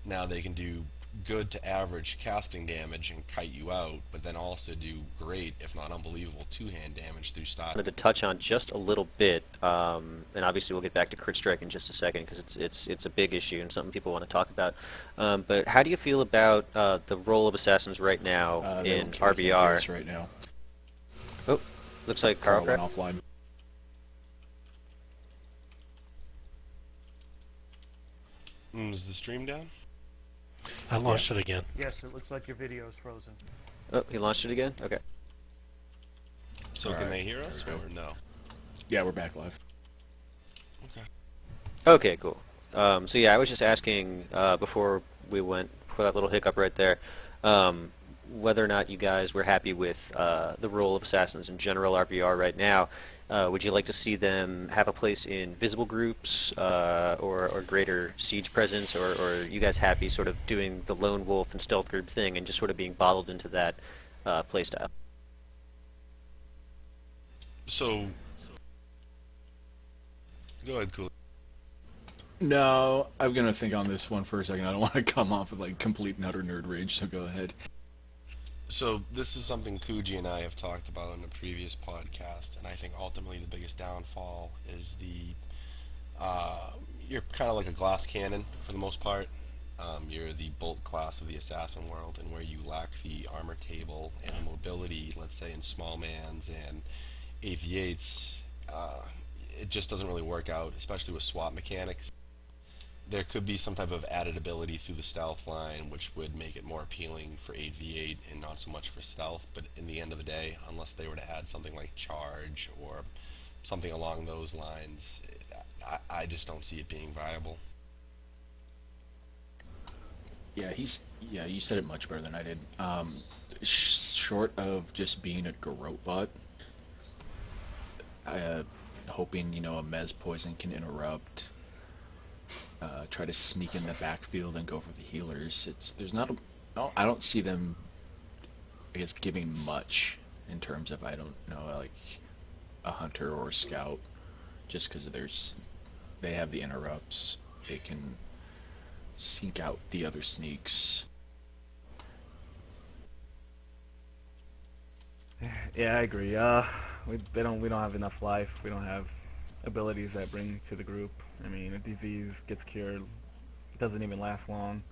now they can do good to average casting damage and kite you out, but then also do great, if not unbelievable, 2-hand damage through style. I wanted to touch on just a little bit, and obviously we'll get back to crit strike in just a second because it's a big issue and something people want to talk about. But how do you feel about the role of assassins right now in RBR? Right now. Oh, looks like Carl went offline. Is the stream down? I launched it again. Yes, it looks like your video is frozen. Oh, he launched it again? Okay. So All can right, they hear us there we or no? Yeah, we're back live. Okay. Okay, cool. So yeah, I was just asking before we went for that little hiccup right there, whether or not you guys were happy with the role of assassins in general RVR right now. Would you like to see them have a place in visible groups or greater siege presence, or are you guys happy sort of doing the lone wolf and stealth group thing and just sort of being bottled into that playstyle? So, go ahead, Kulee. No, I'm gonna think on this one for a second. I don't want to come off with like complete and utter nerd rage, so go ahead. So this is something Kuji and I have talked about in a previous podcast, and I think ultimately the biggest downfall is you're kind of like a glass cannon for the most part. You're the bolt class of the assassin world, and where you lack the armor table and the mobility, let's say in small mans and AV8s, it just doesn't really work out, especially with swap mechanics. There could be some type of added ability through the stealth line, which would make it more appealing for 8v8 and not so much for stealth, but in the end of the day, unless they were to add something like charge or something along those lines, I just don't see it being viable. Yeah, you said it much better than I did. Short of just being a garrote bot, hoping, a Mez poison can interrupt, try to sneak in the backfield and go for the healers. I don't see them, I guess, giving much in terms of, I don't know, like a hunter or a scout, just because they have the interrupts. They can seek out the other sneaks. Yeah, I agree. We don't have enough life. We don't have abilities that bring to the group. I mean, a disease gets cured, doesn't even last long.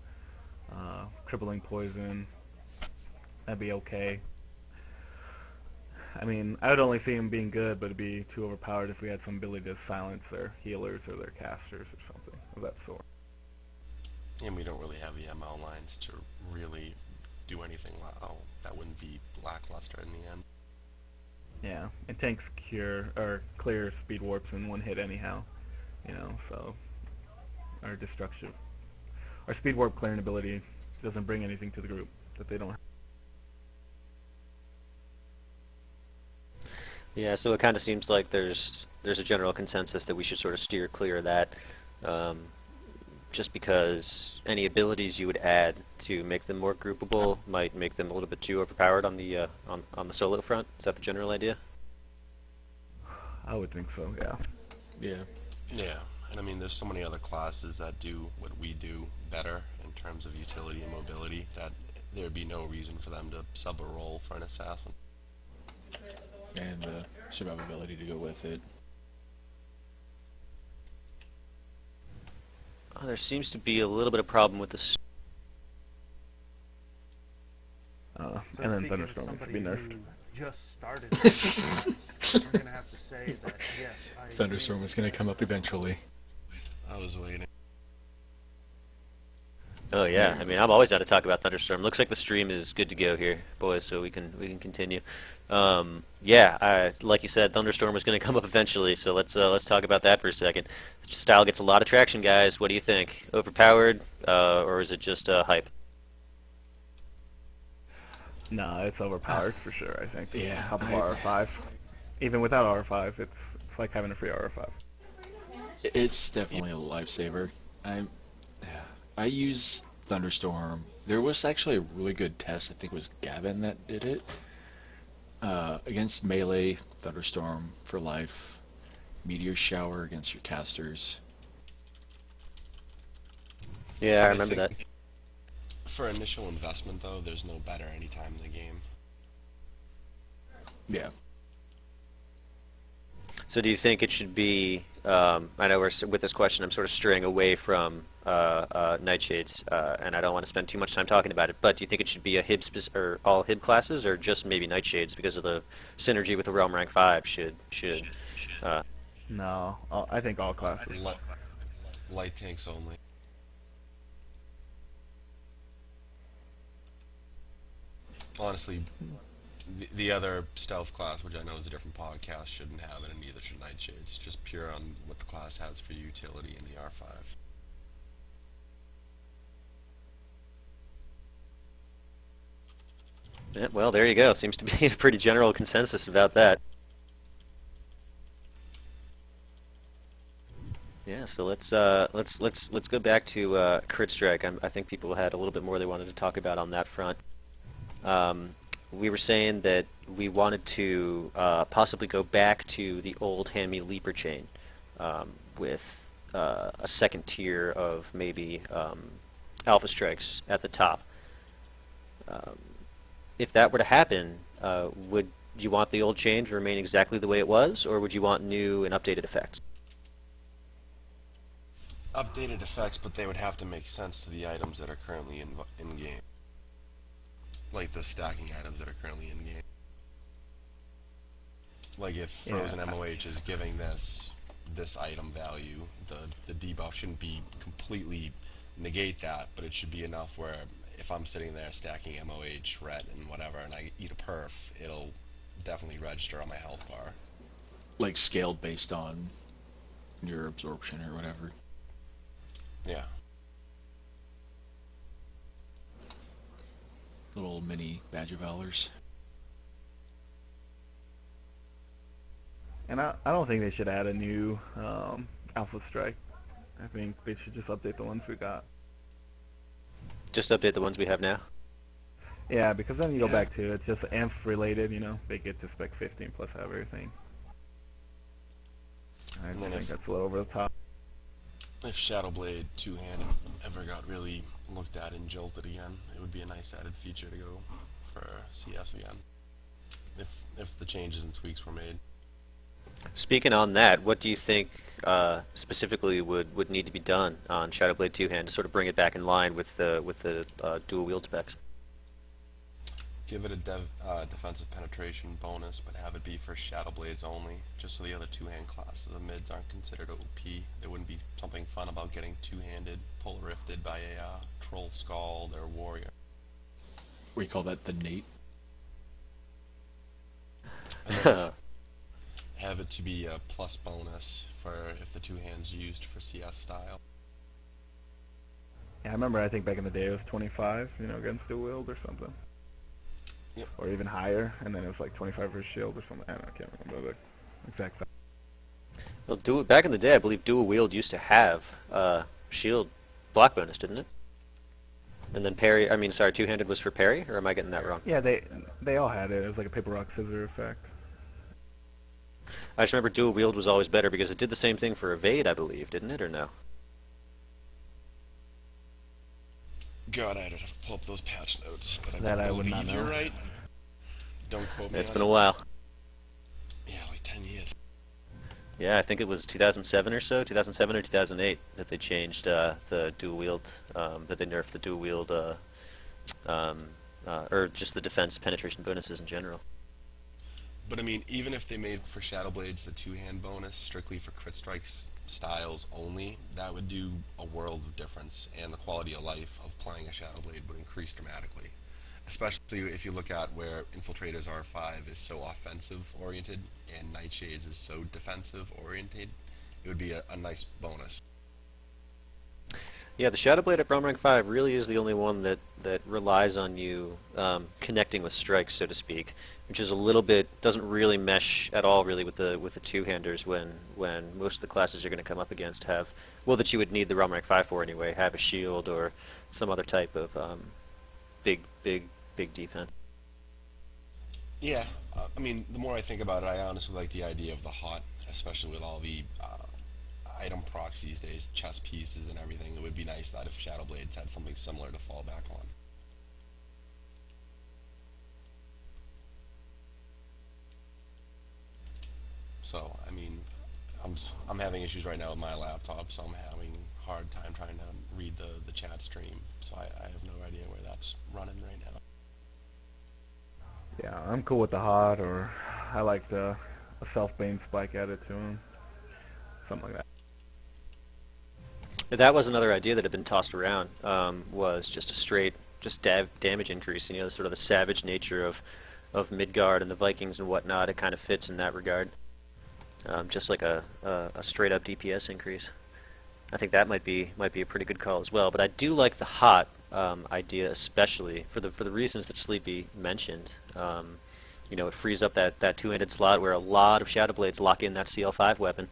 Crippling poison, that'd be okay. I mean, I would only see him being good, but it'd be too overpowered if we had some ability to silence their healers or their casters or something of that sort. And we don't really have the ML lines to really do anything. That wouldn't be lackluster in the end. Yeah, and tanks clear speed warps in one hit anyhow, you know. So our speed warp clearing ability doesn't bring anything to the group that they don't have. Yeah, so it kind of seems like there's a general consensus that we should sort of steer clear of that, just because any abilities you would add to make them more groupable might make them a little bit too overpowered on the on the solo front. Is that the general idea? I would think so. Yeah. Yeah. Yeah, and I mean, there's so many other classes that do what we do better in terms of utility and mobility that there'd be no reason for them to sub a role for an assassin. And the survivability to go with it. There seems to be a little bit of problem with this. So And then speaking Thunderstorm to needs to be somebody nerfed. who just started this, I'm gonna have to say that yes, I Thunderstorm agree was going to come up eventually. I was waiting. Oh yeah, I mean I'm always down to talk about Thunderstorm. Looks like the stream is good to go here, boys, so we can continue. Yeah, like you said, Thunderstorm was going to come up eventually, so let's talk about that for a second. Style gets a lot of traction, guys. What do you think? Overpowered, or is it just hype? No, it's overpowered for sure. I think. Yeah, Top of I- R5. Even without R5, it's like having a free R5. It's definitely a lifesaver. I use Thunderstorm. There was actually a really good test. I think it was Gavin that did it. Against melee, Thunderstorm for life. Meteor Shower against your casters. Yeah, I I remember that. think for initial investment, though, there's no better any time in the game. Yeah. So do you think it should be? I know with this question, I'm sort of straying away from Nightshades, and I don't want to spend too much time talking about it. But do you think it should be a Hib or all Hib classes, or just maybe Nightshades because of the synergy with the Realm Rank 5? No, I think all classes. Light tanks only. Honestly, the other stealth class, which I know is a different podcast, shouldn't have it, and neither should Nightshades. Just pure on what the class has for utility in the R5. Yeah, well, there you go. Seems to be a pretty general consensus about that. Yeah, so let's go back to Crit Strike. I think people had a little bit more they wanted to talk about on that front. We were saying that we wanted to possibly go back to the old Hand-Me Leaper chain with a second tier of maybe Alpha Strikes at the top. If that were to happen, would you want the old chain to remain exactly the way it was, or would you want new and updated effects? Updated effects, but they would have to make sense to the items that are currently in game. Like the stacking items that are currently in game. Like if Frozen MOH is giving this item value, the debuff shouldn't be completely negate that, but it should be enough where if I'm sitting there stacking MOH, ret, and whatever, and I eat a perf, it'll definitely register on my health bar. Like scaled based on your absorption or whatever. Yeah. Little mini badge of valors. And I don't think they should add a new Alpha Strike. I think they should just update the ones we got. Just update the ones we have now? Yeah, because then you go back to it's just Inf related, you know. They get to spec 15 plus have everything. I just think that's a little over the top. if Shadowblade two-handed ever got really looked at and jilted again, it would be a nice added feature to go for CS again. If the changes and tweaks were made. Speaking on that, what do you think specifically would need to be done on Shadowblade two-hand to sort of bring it back in line with the dual wield specs? Give it a defensive penetration bonus, but have it be for Shadowblades only, just so the other two-hand classes of mids aren't considered OP. There wouldn't be something fun about getting two-handed polar rifted by a Troll Scald or Warrior. We call that the Nate. And then have it to be a plus bonus for if the two hands used for CS style. Yeah, I remember. I think back in the day it was 25, against dual wield or something. Yep. Or even higher, and then it was like 25 for shield or something. I can't remember the exact fact. Well, back in the day, I believe dual wield used to have shield block bonus, didn't it? And then parry. I mean, sorry, two-handed was for parry, or am I getting that wrong? Yeah, they all had it. It was like a paper rock scissor effect. I just remember dual wield was always better because it did the same thing for evade, I believe, didn't it, or no? God, I'd have to pull up those patch notes, but That I would not believe you're know. right. Don't quote me. It's on been it. a while. Yeah, like 10 years. Yeah, I think it was 2007 or so, 2007 or 2008, that they changed the dual wield, that they nerfed the dual wield, or just the defense penetration bonuses in general. But I mean, even if they made for Shadowblades the two-hand bonus strictly for crit strikes styles only, that would do a world of difference, and the quality of life of playing a Shadowblade would increase dramatically. Especially if you look at where Infiltrator's R5 is so offensive oriented and Nightshade's is so defensive oriented, it would be a nice bonus. Yeah, the Shadowblade at Realm Rank 5 really is the only one that relies on you connecting with strikes, so to speak, which is a little bit, doesn't really mesh at all really with the two-handers when most of the classes you're going to come up against have, well, that you would need the Realm Rank 5 for anyway, have a shield or some other type of big defense. Yeah, I mean, the more I think about it, I honestly like the idea of the hot, especially with all the item procs these days, chess pieces and everything. It would be nice that if Shadowblades had something similar to fall back on. So, I mean, I'm having issues right now with my laptop, so I'm having a hard time trying to read the chat stream. So I have no idea where that's running right now. Yeah, I'm cool with the hot, or I like a self-bane spike added to him. Something like that. That was another idea that had been tossed around, was just a straight, damage increase, sort of the savage nature of Midgard and the Vikings and whatnot. It kind of fits in that regard, just like a straight up DPS increase. I think that might be a pretty good call as well. But I do like the hot idea, especially for the reasons that Sleepy mentioned. It frees up that two-handed slot where a lot of Shadowblades lock in that CL5 weapon.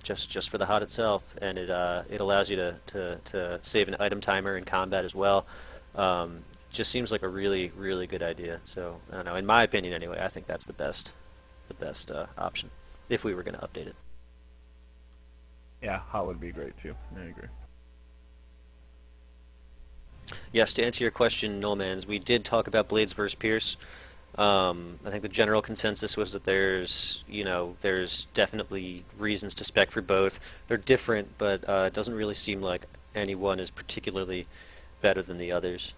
Just for the hot itself, and it allows you to save an item timer in combat as well. Just seems like a really good idea. So I don't know. In my opinion, anyway, I think that's the best option if we were going to update it. Yeah, hot would be great too. I agree. Yes, to answer your question, Nullmans, we did talk about Blades versus Pierce. I think the general consensus was that there's definitely reasons to spec for both. They're different, but it doesn't really seem like any one is particularly better than the others.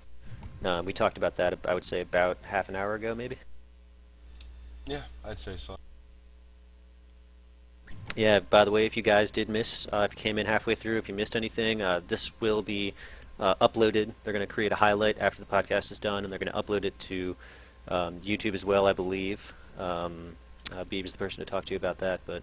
We talked about that, I would say, about half an hour ago, maybe. Yeah, I'd say so. Yeah, by the way, if you guys did miss, if you came in halfway through, if you missed anything, this will be uploaded. They're going to create a highlight after the podcast is done, and they're going to upload it to YouTube as well, I believe. Beeb is the person to talk to you about that. But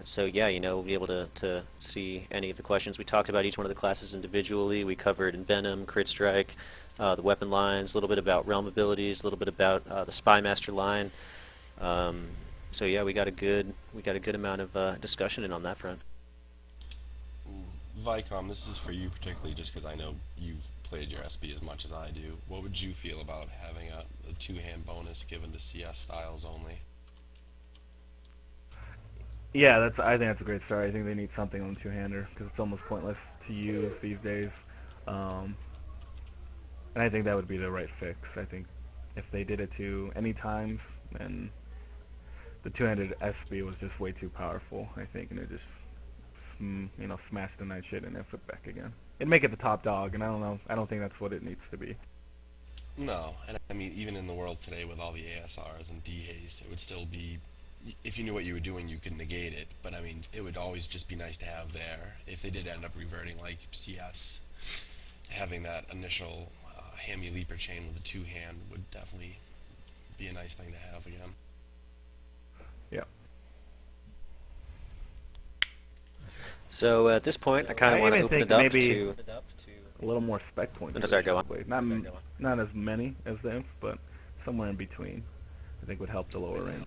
so yeah, we'll be able to see any of the questions. We talked about each one of the classes individually. We covered Envenom, Crit Strike, the weapon lines, a little bit about realm abilities, a little bit about the Spy Master line. So yeah, we got a good amount of discussion in on that front. Vicom, this is for you particularly, just because I know you've played your SB as much as I do. What would you feel about having a two-hand bonus given to CS styles only? Yeah, I think that's a great start. I think they need something on the two-hander because it's almost pointless to use these days. Um, and I think that would be the right fix. I think if they did it to any times, then the two-handed SB was just way too powerful. I think, and it just smashed the Nightshade and then flip back again. It'd make it the top dog, and I don't know. I don't think that's what it needs to be. No, and I mean, even in the world today with all the ASRs and D-haste, it would still be, if you knew what you were doing, you could negate it, but I mean, it would always just be nice to have there. If they did end up reverting like CS, having that initial hammy leaper chain with a two-hand would definitely be a nice thing to have again. Yeah. So at this point, I kind of want to even open think it up maybe to. a little more spec points. No, for sorry, the go on. Shadowblade. Not as many as the Inf, but somewhere in between. I think would help the lower rank.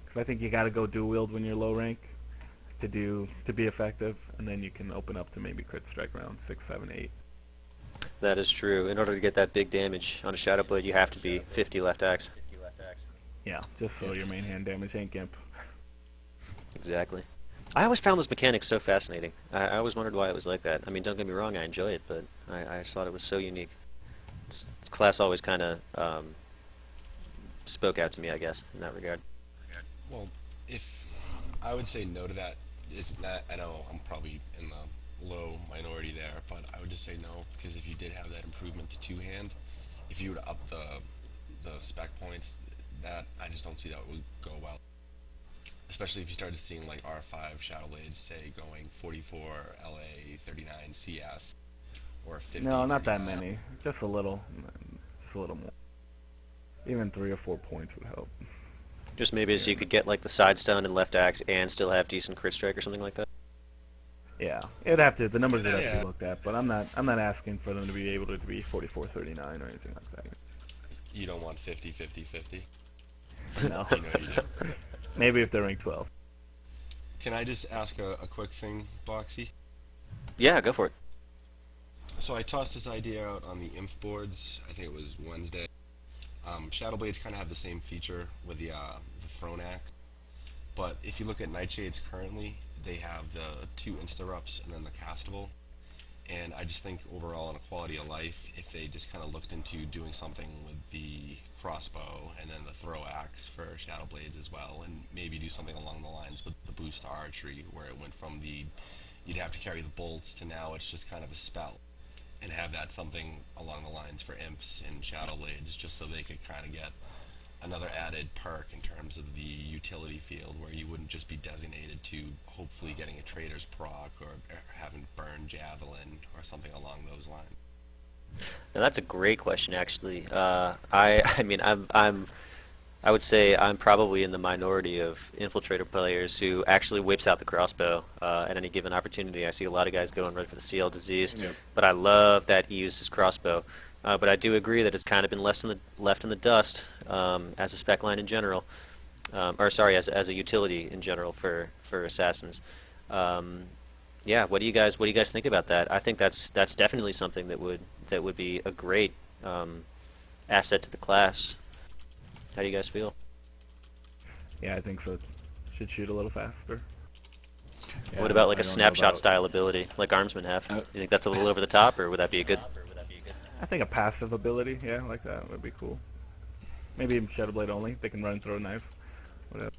Because I think you got to go dual wield when you're low rank to be effective, and then you can open up to maybe crit strike round 6, 7, 8. That is true. In order to get that big damage on a Shadowblade, you have to be 50 left axe. Yeah, just so your main hand damage ain't gimp. Exactly. I always found this mechanic so fascinating. I always wondered why it was like that. I mean, don't get me wrong, I enjoy it, but I just thought it was so unique. This class always kind of spoke out to me, I guess, in that regard. Well, if I would say no to that, it's not, I know I'm probably in the low minority there, but I would just say no, because if you did have that improvement to two-hand, if you were to up the spec points, that I just don't see that would go well. Especially if you started seeing like R5 Shadowblades, say, going 44 LA, 39 CS, or 50. No, not that 39. many. Just a little more. Even 3 or 4 points would help. Just maybe so you could get like the side stun and left axe and still have decent crit strike or something like that. Yeah, the numbers would have to be looked at, but I'm not asking for them to be able to be 44, 39 or anything like that. You don't want 50, 50, 50. No. You know you do. Maybe if they're ranked 12. Can I just ask a quick thing, Boxy? Yeah, go for it. So I tossed this idea out on the inf boards, I think it was Wednesday. Shadowblades kind of have the same feature with the thrown axe, but if you look at Nightshades currently, they have the 2 insta-rups and then the castable, and I just think overall in a quality of life, if they just kind of looked into doing something with the crossbow and then the throw axe for Shadowblades as well, and maybe do something along the lines with the boost to archery, where it went from you'd have to carry the bolts to now it's just kind of a spell, and have that something along the lines for imps and Shadowblades, just so they could kind of get another added perk in terms of the utility field, where you wouldn't just be designated to hopefully getting a trader's proc or having burn javelin or something along those lines. Now that's a great question, actually. I mean, I would say I'm probably in the minority of Infiltrator players who actually whips out the crossbow at any given opportunity. I see a lot of guys going right for the CL disease, but I love that he used his crossbow. But I do agree that it's kind of been left in the dust as a spec line in general, or sorry, as a utility in general for assassins. Yeah, what do you guys think about that? I think that's definitely something that would be a great asset to the class. How do you guys feel? Yeah, I think so. Should shoot a little faster. Yeah, What about like I a don't know snapshot about- style ability like Armsmen have? You think that's a little over the top, or would that be a good? I think a passive ability, yeah, like that would be cool. Maybe Shadowblade only. They can run and throw knives. Whatever.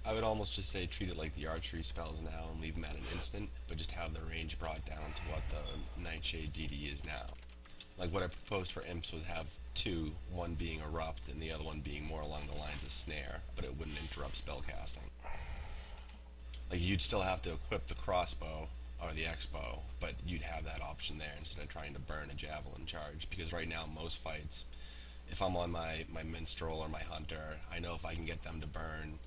I would almost just say treat it like the archery spells now and leave them at an instant, but just have the range brought down to what the Nightshade DD is now. Like what I proposed for imps was have 2, one being erupt and the other one being more along the lines of snare, but it wouldn't interrupt spell casting. Like you'd still have to equip the crossbow or the X-bow, but you'd have that option there instead of trying to burn a javelin charge, because right now most fights, if I'm on my minstrel or my hunter, I know if I can get them to burn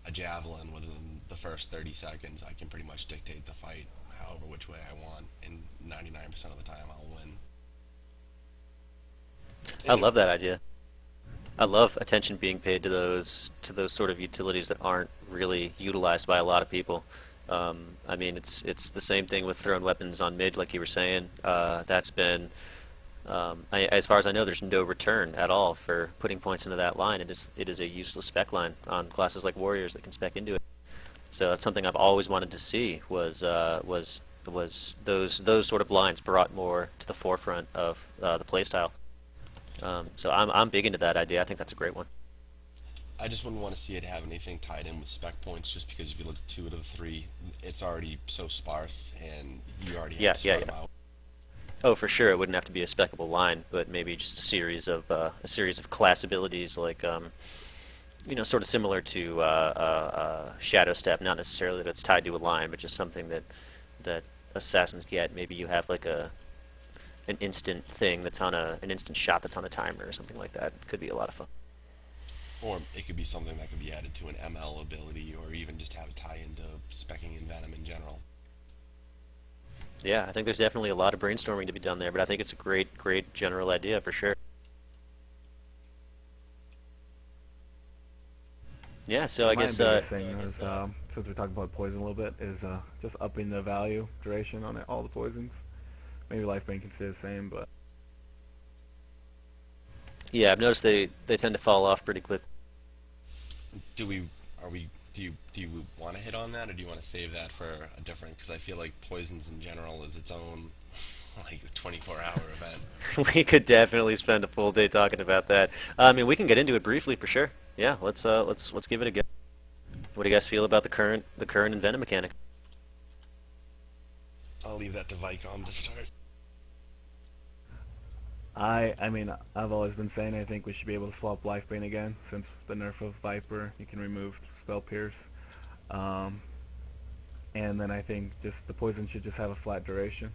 a javelin within the first 30 seconds, I can pretty much dictate the fight however which way I want, and 99% of the time I'll win. I love that idea. I love attention being paid to those sort of utilities that aren't really utilized by a lot of people. I mean, it's the same thing with thrown weapons on mid, like you were saying. That's been As far as I know, there's no return at all for putting points into that line. It is a useless spec line on classes like warriors that can spec into it. So that's something I've always wanted to see was those sort of lines brought more to the forefront of the playstyle. So I'm big into that idea. I think that's a great one. I just wouldn't want to see it have anything tied in with spec points, just because if you look at 2 out of the 3, it's already so sparse, and you already have to spread them out. Oh, for sure, it wouldn't have to be a specable line, but maybe just a series of class abilities, like you know, sort of similar to Shadow Step. Not necessarily that it's tied to a line, but just something that assassins get. Maybe you have like an instant thing that's on an instant shot that's on a timer or something like that. Could be a lot of fun. Or it could be something that could be added to an ML ability, or even just have a tie into speccing in Venom in general. Yeah, I think there's definitely a lot of brainstorming to be done there, but I think it's a great general idea for sure. Yeah, so I guess biggest thing is, since we're talking about poison a little bit, is just upping the value duration on all the poisons. Maybe Life Bane can stay the same, but yeah, I've noticed they tend to fall off pretty quick. Do you want to hit on that, or do you want to save that for a different? Because I feel like poisons in general is its own like 24-hour event. We could definitely spend a full day talking about that. I mean, we can get into it briefly for sure. Yeah, let's give it a go. What do you guys feel about the current Envenom mechanic? I'll leave that to Vicom to start. I mean, I've always been saying I think we should be able to swap Life Bane again, since the nerf of Viper, you can remove Spell Pierce. And then I think just the poison should just have a flat duration.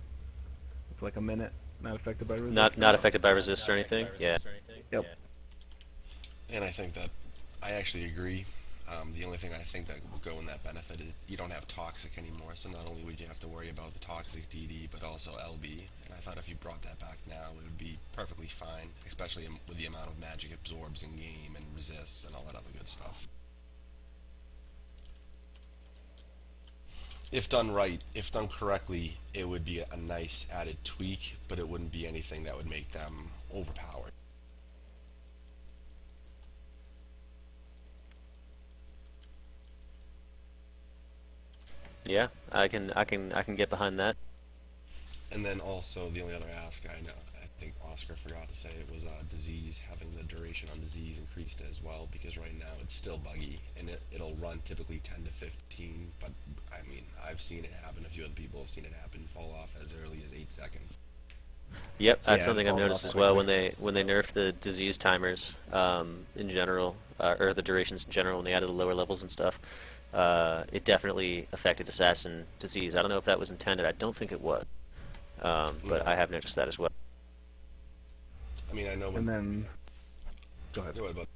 It's like a minute, not affected by resist. Not affected by resist or anything? Yeah. Yep. And I think that I actually agree. The only thing I think that will go in that benefit is you don't have Toxic anymore, so not only would you have to worry about the Toxic DD, but also LB, and I thought if you brought that back now, it would be perfectly fine, especially with the amount of magic it absorbs in-game and resists and all that other good stuff. If done right, if done correctly, it would be a nice added tweak, but it wouldn't be anything that would make them overpowered. Yeah, I can get behind that. And then also the only other ask I think Oscar forgot to say it was disease, having the duration on disease increased as well, because right now it's still buggy and it'll run typically 10 to 15, but I mean I've seen it happen, a few other people have seen it happen, fall off as early as 8 seconds. Yep, that's Yeah, something I've falls noticed off as well quickly. when they nerfed the disease timers in general, or the durations in general when they added the lower levels and stuff. It definitely affected assassin disease. I don't know if that was intended. I don't think it was, but I have noticed that as well. I mean I know when... And then, go ahead. Go ahead, bud.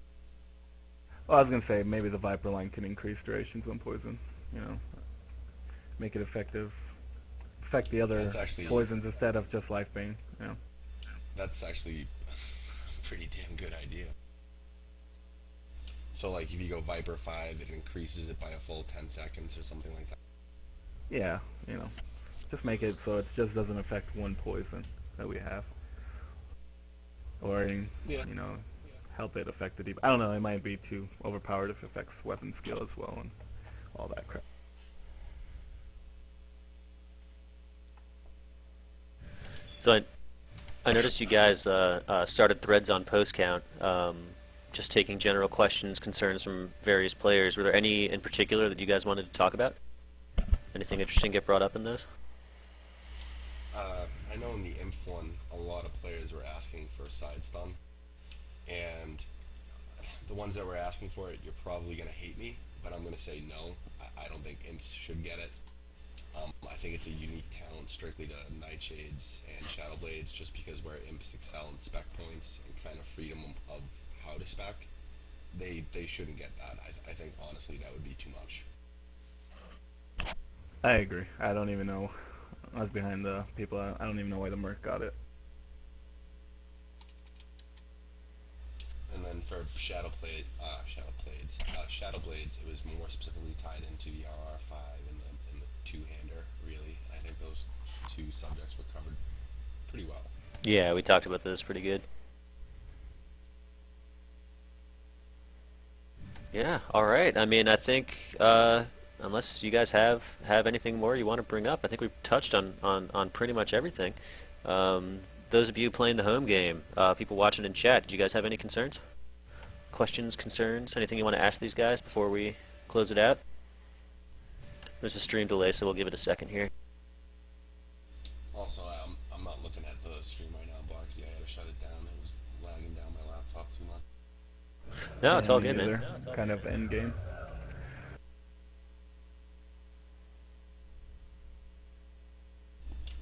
Well, I was gonna say maybe the Viper line can increase durations on poison. You know, make it effective. Affect the other That's actually- poisons instead of just Life Bane. You know. That's actually a pretty damn good idea. So like if you go Viper 5, it increases it by a full 10 seconds or something like that. Yeah, you know, just make it so it just doesn't affect one poison that we have, or Yeah. you know, help it affect the deep. I don't know. It might be too overpowered if it affects weapon skill as well and all that crap. So I noticed you guys started threads on post count, just taking general questions, concerns from various players. Were there any in particular that you guys wanted to talk about? Anything interesting get brought up in those? I know in the Inf one, a lot of players were asking for side stun, and the ones that were asking for it, you're probably going to hate me, but I'm going to say no. I don't think Imps should get it. I think it's a unique talent strictly to Nightshades and Shadowblades, just because where Imps excel in spec points and kind of freedom of how to spec, they shouldn't get that. I think honestly that would be too much. I agree. I don't even know. I was behind the people. I don't even know why the Merc got it. And then for Shadowblades, it was more specifically tied into the RR5 and the two-hander. Really, I think those two subjects were covered pretty well. Yeah, we talked about this pretty good. Yeah, all right. I mean, I think unless you guys have anything more you want to bring up, I think we've touched on pretty much everything. Those of you playing the home game, people watching in chat, did you guys have any concerns? Questions, concerns, anything you want to ask these guys before we close it out? There's a stream delay, so we'll give it a second here. Also, I'm not looking at the stream right now, Boxy. I had to shut it down. It was lagging down my laptop too much. No, it's all Me good, man. neither. Kind of end game.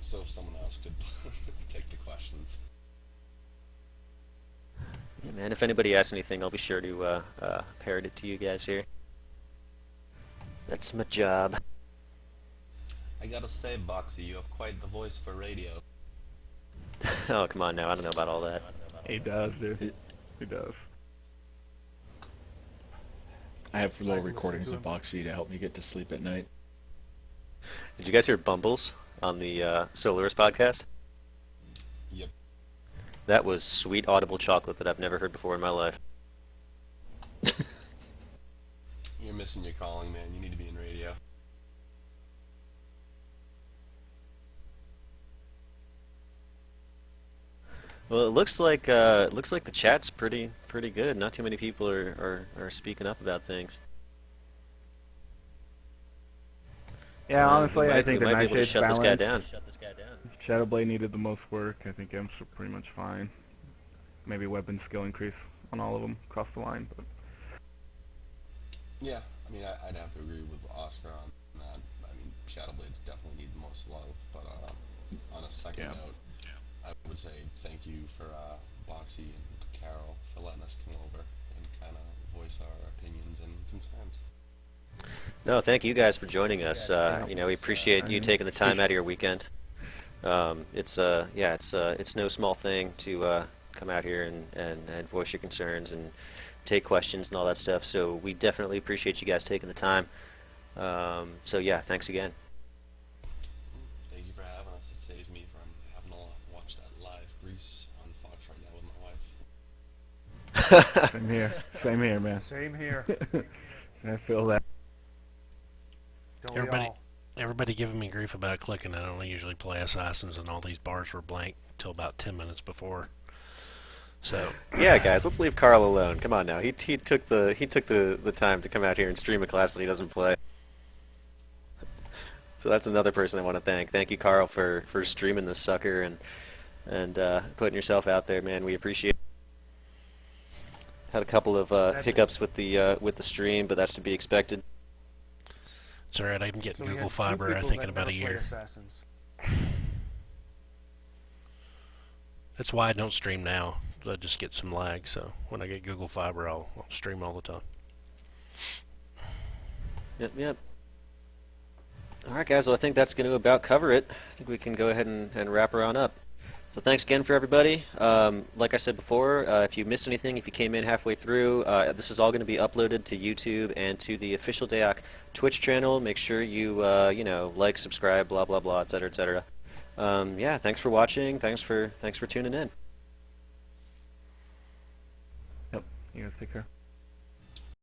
So if someone else could take the questions. Yeah, man, if anybody asks anything, I'll be sure to parrot it to you guys here. That's my job. I gotta say, Boxy, you have quite the voice for radio. Oh, come on now, I don't know about all that. He does, dude. He does. I have little recordings of Boxy to help me get to sleep at night. Did you guys hear Bumbles on the Solaris podcast? Yep. That was sweet audible chocolate that I've never heard before in my life. You're missing your calling, man. You need to be in radio. Well, it looks like the chat's pretty good. Not too many people are speaking up about things. Yeah, So, honestly, we I might- think we the might be able to Nightshade shut this guy balance. down. Shadowblade needed the most work. I think imps are pretty much fine. Maybe weapon skill increase on all of them across the line, but Yeah, I mean, I'd have to agree with Oscar on that. I mean, Shadowblades definitely need the most love, but on a second Yeah. note, I would say thank you for Boxy and Carol for letting us come over and kind of voice our opinions and concerns. No, thank you guys for joining us. You know, we appreciate you taking the time out of your weekend. It's no small thing to come out here and voice your concerns and take questions and all that stuff. So we definitely appreciate you guys taking the time. So yeah, thanks again. Thank you for having us. It saves me from having to watch that live Grease on Fox right now with my wife. same here. Same here, man. Same here. I feel that. Don't we Everybody, all? everybody giving me grief about clicking. I don't usually play Assassins, and all these bars were blank till about 10 minutes before. So Yeah, guys, let's leave Carl alone. Come on now. He took the time to come out here and stream a class that he doesn't play. So that's another person I want to thank. Thank you, Carl, for streaming this sucker and putting yourself out there, man. We appreciate it. Had a couple of hiccups with the stream, but that's to be expected. it's alright. I'm getting So we Google had two Fiber, I people think, that in about a never played year. Assassins. That's why I don't stream now. I just get some lag. So when I get Google Fiber, I'll stream all the time. Yep. All right, guys. Well, I think that's going to about cover it. I think we can go ahead and wrap her on up. So thanks again for everybody. Like I said before, if you missed anything, if you came in halfway through, this is all going to be uploaded to YouTube and to the official DAOC Twitch channel. Make sure you like, subscribe, blah blah blah, etc. etc. Yeah, thanks for watching. Thanks for tuning in. Yep. You guys take care.